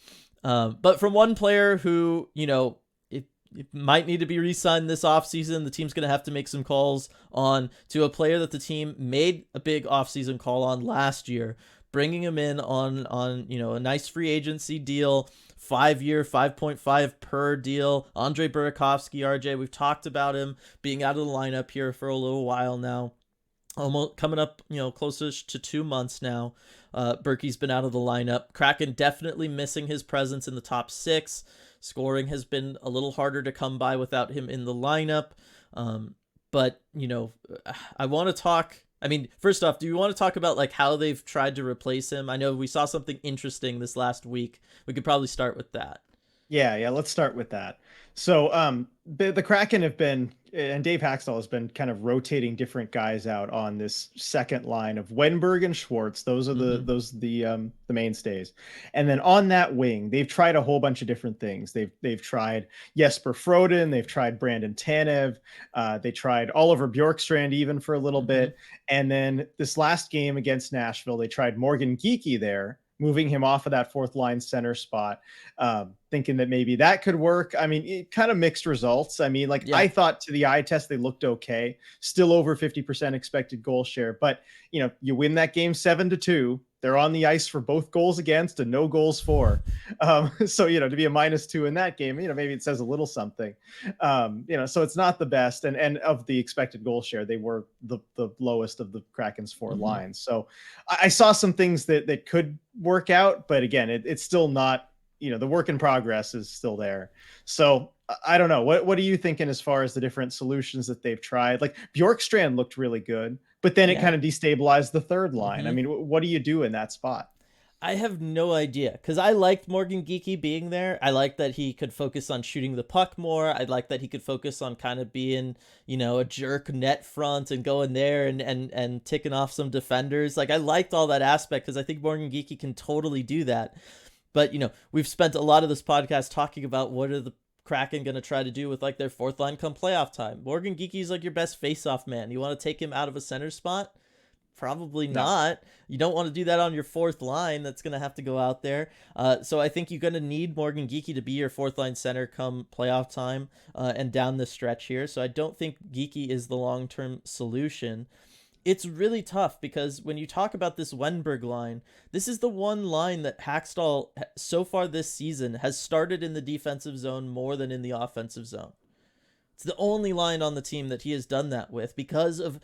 But from one player who, it might need to be re-signed this offseason, the team's going to have to make some calls on, to a player that the team made a big offseason call on last year, bringing him in on a nice free agency deal, 5-year, 5.5 per deal. Andre Burakovsky, RJ, we've talked about him being out of the lineup here for a little while now. Almost coming up, closest to 2 months now. Berkey's been out of the lineup. Kraken definitely missing his presence in the top 6. Scoring has been a little harder to come by without him in the lineup. But, I want to talk. I mean, first off, do you want to talk about like how they've tried to replace him? I know we saw something interesting this last week. We could probably start with that. Yeah, let's start with that. So the Kraken have been, and Dave Haxtell has been kind of rotating different guys out on this second line of Wenberg and Schwartz. Those are the mainstays. And then on that wing, they've tried a whole bunch of different things. They've tried Jesper Froden, they've tried Brandon Tanev, they tried Oliver Bjorkstrand even for a little bit. And then this last game against Nashville, they tried Morgan Geekie there, moving him off of that fourth line center spot, thinking that maybe that could work. I mean, it kind of mixed results. I mean, I thought to the eye test, they looked okay, still over 50% expected goal share, but you win that game 7-2. They're on the ice for both goals against and no goals for. So, to be a -2 in that game, maybe it says a little something. So it's not the best. And of the expected goal share, they were the lowest of the Kraken's 4 lines. So I saw some things that could work out, but again, it's still not, the work in progress is still there. So I don't know. What are you thinking as far as the different solutions that they've tried? Like Bjorkstrand looked really good, but then it kind of destabilized the third line. I mean, what do you do in that spot? I have no idea, because I liked Morgan Geekie being there. I liked that he could focus on shooting the puck more. I liked that he could focus on kind of being, a jerk net front and going there and ticking off some defenders. Like, I liked all that aspect, because I think Morgan Geekie can totally do that. But, we've spent a lot of this podcast talking about what are the Kraken going to try to do with like their fourth line come playoff time. Morgan Geekie's like your best face-off man. You want to take him out of a center spot? Probably not. You don't want to do that on your fourth line. That's going to have to go out there. So I think you're going to need Morgan Geekie to be your fourth line center come playoff time and down the stretch here. So I don't think Geekie is the long-term solution. It's really tough, because when you talk about this Wenberg line, this is the one line that Hackstall so far this season has started in the defensive zone more than in the offensive zone. It's the only line on the team that he has done that with because of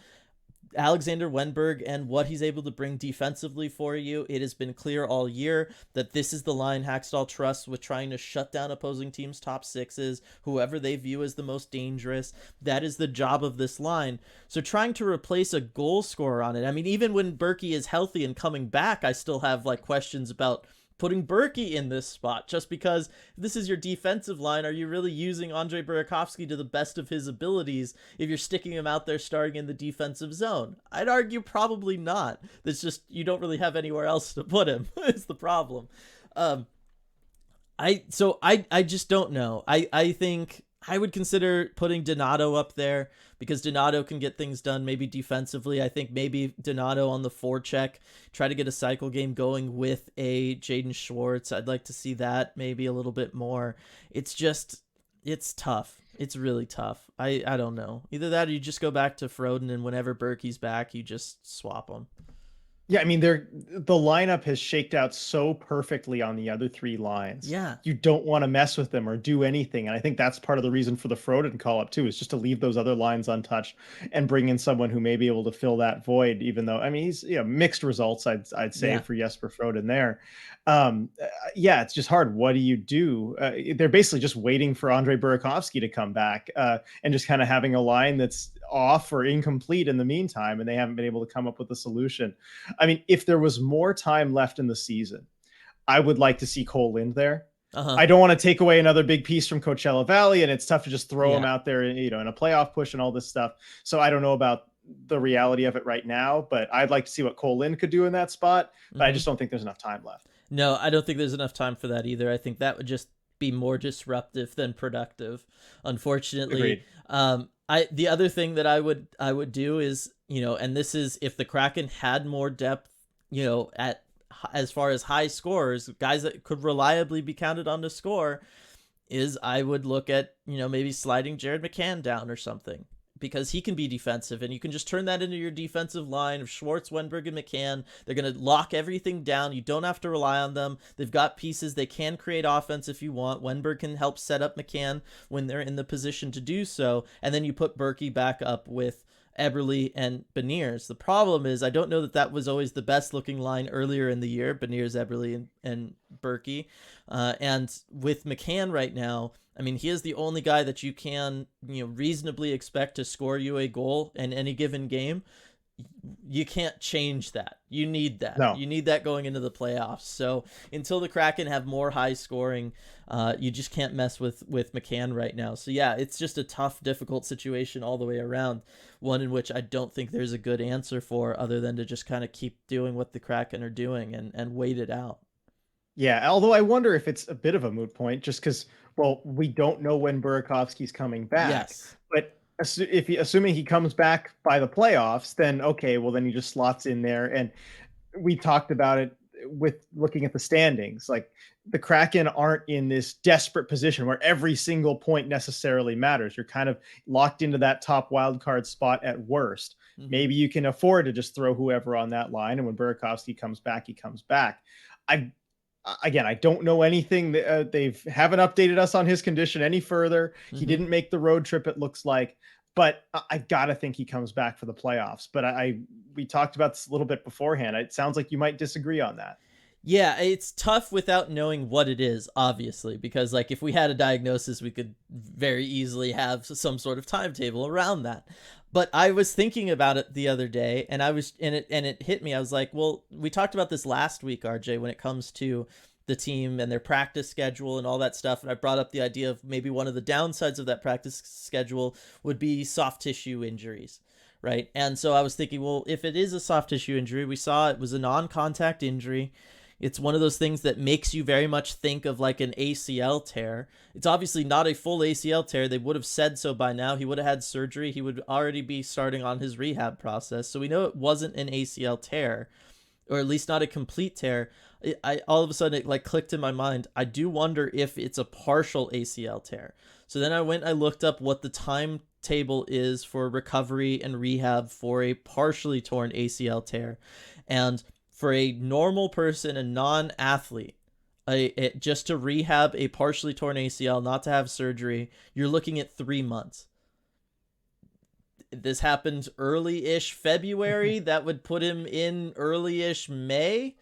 Alexander Wenberg and what he's able to bring defensively for you. It has been clear all year that this is the line Hackstall trusts with trying to shut down opposing teams' top sixes, whoever they view as the most dangerous. That is the job of this line. So trying to replace a goal scorer on it, I mean, even when Berkey is healthy and coming back, I still have like questions about putting Berkey in this spot, just because if this is your defensive line, are you really using Andre Burakovsky to the best of his abilities if you're sticking him out there starting in the defensive zone? I'd argue probably not. It's just you don't really have anywhere else to put him. Is the problem. I just don't know. I think I would consider putting Donato up there because Donato can get things done maybe defensively. I think maybe Donato on the forecheck, try to get a cycle game going with a Jaden Schwartz. I'd like to see that maybe a little bit more. It's tough. It's really tough. I don't know. Either that or you just go back to Froden, and whenever Berkey's back, you just swap them. Yeah, I mean, the lineup has shaked out so perfectly on the other three lines. Yeah. You don't want to mess with them or do anything. And I think that's part of the reason for the Froden call up too, is just to leave those other lines untouched and bring in someone who may be able to fill that void, even though, I mean, he's, mixed results, I'd say, for Jesper Froden there. Yeah, it's just hard. What do you do? They're basically just waiting for Andre Burakovsky to come back and just kind of having a line that's off or incomplete in the meantime, and they haven't been able to come up with a solution. I mean, if there was more time left in the season, I would like to see Cole Lind there. I don't want to take away another big piece from Coachella Valley, and it's tough to just throw him out there, in a playoff push and all this stuff. So I don't know about the reality of it right now, but I'd like to see what Cole Lind could do in that spot. But I just don't think there's enough time left. No, I don't think there's enough time for that either. I think that would just be more disruptive than productive, unfortunately. Agreed. The other thing that I would do is, and this is if the Kraken had more depth, at as far as high scorers, guys that could reliably be counted on to score, is I would look at, maybe sliding Jared McCann down or something, because he can be defensive, and you can just turn that into your defensive line of Schwartz, Wenberg, and McCann. They're going to lock everything down. You don't have to rely on them. They've got pieces. They can create offense if you want. Wenberg can help set up McCann when they're in the position to do so, and then you put Berkey back up with Eberle and Beniers. The problem is I don't know that was always the best looking line earlier in the year, Beniers, Eberle, and Berkey. And with McCann right now, I mean, he is the only guy that you can, reasonably expect to score you a goal in any given game. You can't change that. You need that. No. You need that going into the playoffs. So until the Kraken have more high scoring, you just can't mess with McCann right now. So yeah, it's just a tough, difficult situation all the way around. One in which I don't think there's a good answer for, other than to just kind of keep doing what the Kraken are doing and wait it out. Yeah, although I wonder if it's a bit of a moot point, just because, well, we don't know when Burakovsky's coming back. Yes. But assuming he comes back by the playoffs, then okay, well, then he just slots in there. And we talked about it with looking at the standings. Like, the Kraken aren't in this desperate position where every single point necessarily matters. You're kind of locked into that top wild card spot at worst. Mm-hmm. Maybe you can afford to just throw whoever on that line, and when Burakovsky comes back, he comes back. Again, I don't know anything. They haven't updated us on his condition any further. Mm-hmm. He didn't make the road trip, it looks like, but I gotta think he comes back for the playoffs. But we talked about this a little bit beforehand. It sounds like you might disagree on that. Yeah, it's tough without knowing what it is, obviously, because like if we had a diagnosis, we could very easily have some sort of timetable around that. But I was thinking about it the other day, and it hit me. I was like, well, we talked about this last week, RJ, when it comes to the team and their practice schedule and all that stuff. And I brought up the idea of maybe one of the downsides of that practice schedule would be soft tissue injuries, right? And so I was thinking, well, if it is a soft tissue injury, we saw it was a non-contact injury. It's one of those things that makes you very much think of like an ACL tear. It's obviously not a full ACL tear. They would have said so by now. He would have had surgery. He would already be starting on his rehab process. So we know it wasn't an ACL tear, or at least not a complete tear. I all of a sudden it like clicked in my mind. I do wonder if it's a partial ACL tear. So then I looked up what the timetable is for recovery and rehab for a partially torn ACL tear. And for a normal person, a non-athlete, just to rehab a partially torn ACL, not to have surgery, you're looking at 3 months. this happened early-ish February. That would put him in early-ish May,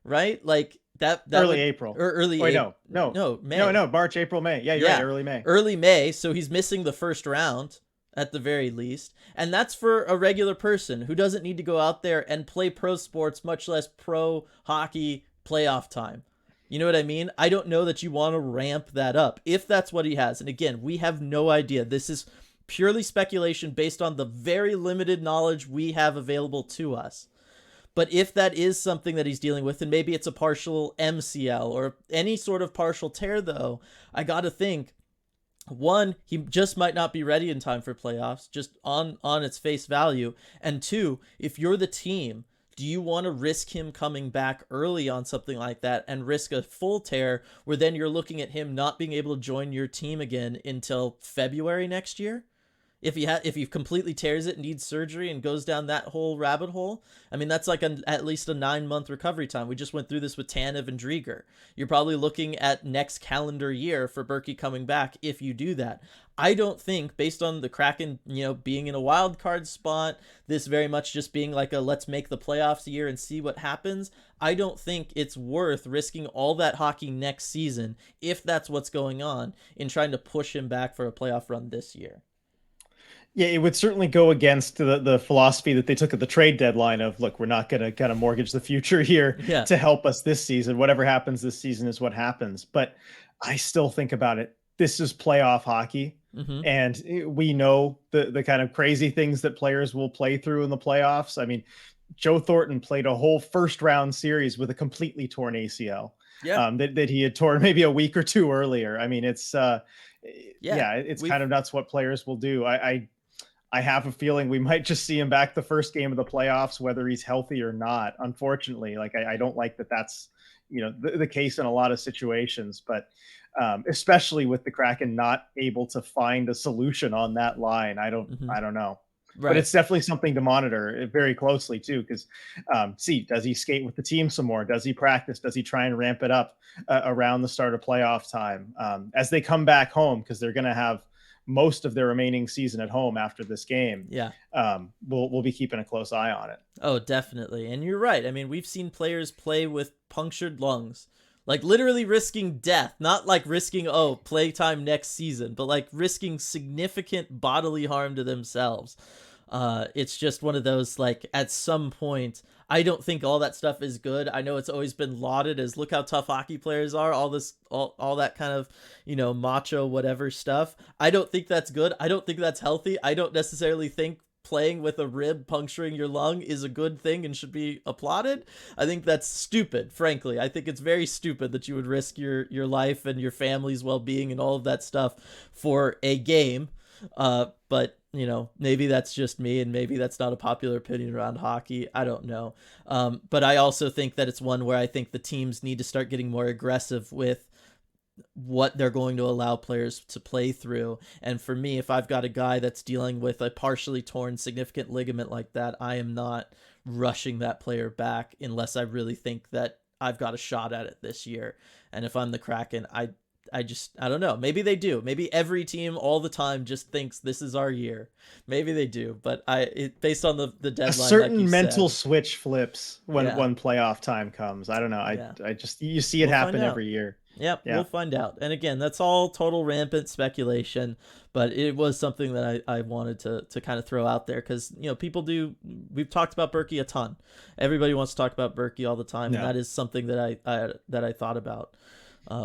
right? Like that early April or early Wait, April. no, May. no, March, April, May. Yeah, you're right, early May. Early May, so he's missing the first round at the very least. And that's for a regular person who doesn't need to go out there and play pro sports, much less pro hockey playoff time. You know what I mean? I don't know that you want to ramp that up if that's what he has. And again, we have no idea. This is purely speculation based on the very limited knowledge we have available to us. But if that is something that he's dealing with, and maybe it's a partial MCL or any sort of partial tear, though, I got to think, one, he just might not be ready in time for playoffs, just on its face value. And two, if you're the team, do you want to risk him coming back early on something like that and risk a full tear where then you're looking at him not being able to join your team again until February next year? If he completely tears it, needs surgery, and goes down that whole rabbit hole, I mean, that's like at least a 9-month recovery time. We just went through this with Tanev and Drieger. You're probably looking at next calendar year for Berkey coming back if you do that. I don't think, based on the Kraken, being in a wild card spot, this very much just being like a let's make the playoffs year and see what happens, I don't think it's worth risking all that hockey next season, if that's what's going on, in trying to push him back for a playoff run this year. Yeah, it would certainly go against the philosophy that they took at the trade deadline of, look, we're not going to kind of mortgage the future here to help us this season. Whatever happens this season is what happens. But I still think about it. This is playoff hockey. Mm-hmm. And we know the kind of crazy things that players will play through in the playoffs. I mean, Joe Thornton played a whole first round series with a completely torn ACL. That he had torn maybe a week or two earlier. I mean, it's it's kind of nuts what players will do. I have a feeling we might just see him back the first game of the playoffs, whether he's healthy or not. Unfortunately, like I don't like that's the case in a lot of situations, but especially with the Kraken not able to find a solution on that line, I don't know. Right. But it's definitely something to monitor very closely too, because does he skate with the team some more? Does he practice? Does he try and ramp it up around the start of playoff time as they come back home, because they're going to have most of their remaining season at home after this game. We'll be keeping a close eye on it. Oh, definitely. And you're right. I mean, we've seen players play with punctured lungs, like literally risking death, not like risking, playtime next season, but like risking significant bodily harm to themselves. It's just one of those, like, at some point, I don't think all that stuff is good. I know it's always been lauded as, look how tough hockey players are, all that kind of, macho whatever stuff. I don't think that's good. I don't think that's healthy. I don't necessarily think playing with a rib puncturing your lung is a good thing and should be applauded. I think that's stupid, frankly. I think it's very stupid that you would risk your life and your family's well-being and all of that stuff for a game. But maybe that's just me, and maybe that's not a popular opinion around hockey. I don't know. But I also think that it's one where I think the teams need to start getting more aggressive with what they're going to allow players to play through. And for me, if I've got a guy that's dealing with a partially torn significant ligament like that, I am not rushing that player back unless I really think that I've got a shot at it this year. And if I'm the Kraken, I don't know. Maybe they do. Maybe every team all the time just thinks this is our year. Maybe they do. But based on the deadline, a certain mental switch flips when playoff time comes. I don't know. I just, you see it happen every year. Yep, we'll find out. And again, that's all total rampant speculation, but it was something that I wanted to kind of throw out there because, people we've talked about Berkey a ton. Everybody wants to talk about Berkey all the time, and that is something that I thought about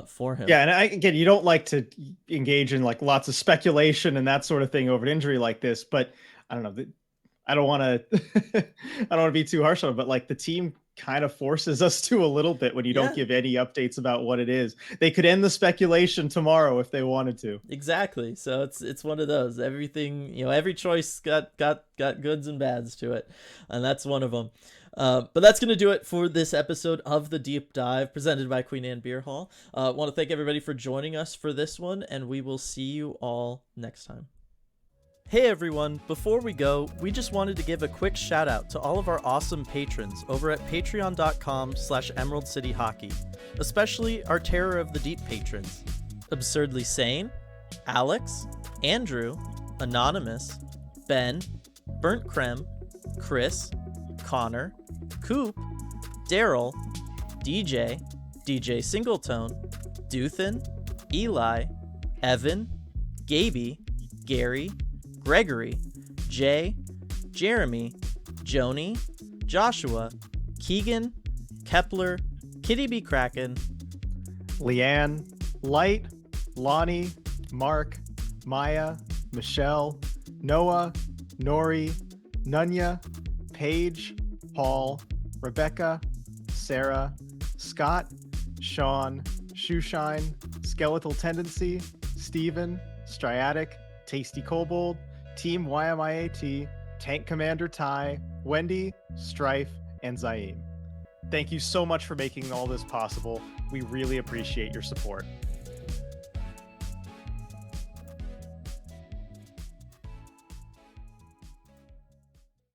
for him. Yeah, and again, you don't like to engage in like lots of speculation and that sort of thing over an injury like this, but I don't know. I don't want to be too harsh on it, but like the team kind of forces us to a little bit when you don't give any updates about what it is. They could end the speculation tomorrow if they wanted to. Exactly. So it's one of those. Everything, every choice got goods and bads to it, and that's one of them. But that's going to do it for this episode of The Deep Dive, presented by Queen Anne Beer Hall. I want to thank everybody for joining us for this one, and we will see you all next time. Hey everyone, before we go, we just wanted to give a quick shout out to all of our awesome patrons over at patreon.com/Emerald City Hockey, especially our Terror of the Deep patrons: Absurdly Sane, Alex, Andrew, Anonymous, Ben, Burnt Creme, Chris, Connor, Coop, Daryl, DJ Singletone, Duthin, Eli, Evan, Gaby, Gary, Gregory, Jay, Jeremy, Joni, Joshua, Keegan, Kepler, Kitty B. Kraken, Leanne, Light, Lonnie, Mark, Maya, Michelle, Noah, Nori, Nunya, Paige, Paul, Rebecca, Sarah, Scott, Sean, Shoeshine, Skeletal Tendency, Steven, Striatic, Tasty Kobold, Team YMIAT, Tank Commander Ty, Wendy, Strife, and Zaim. Thank you so much for making all this possible. We really appreciate your support.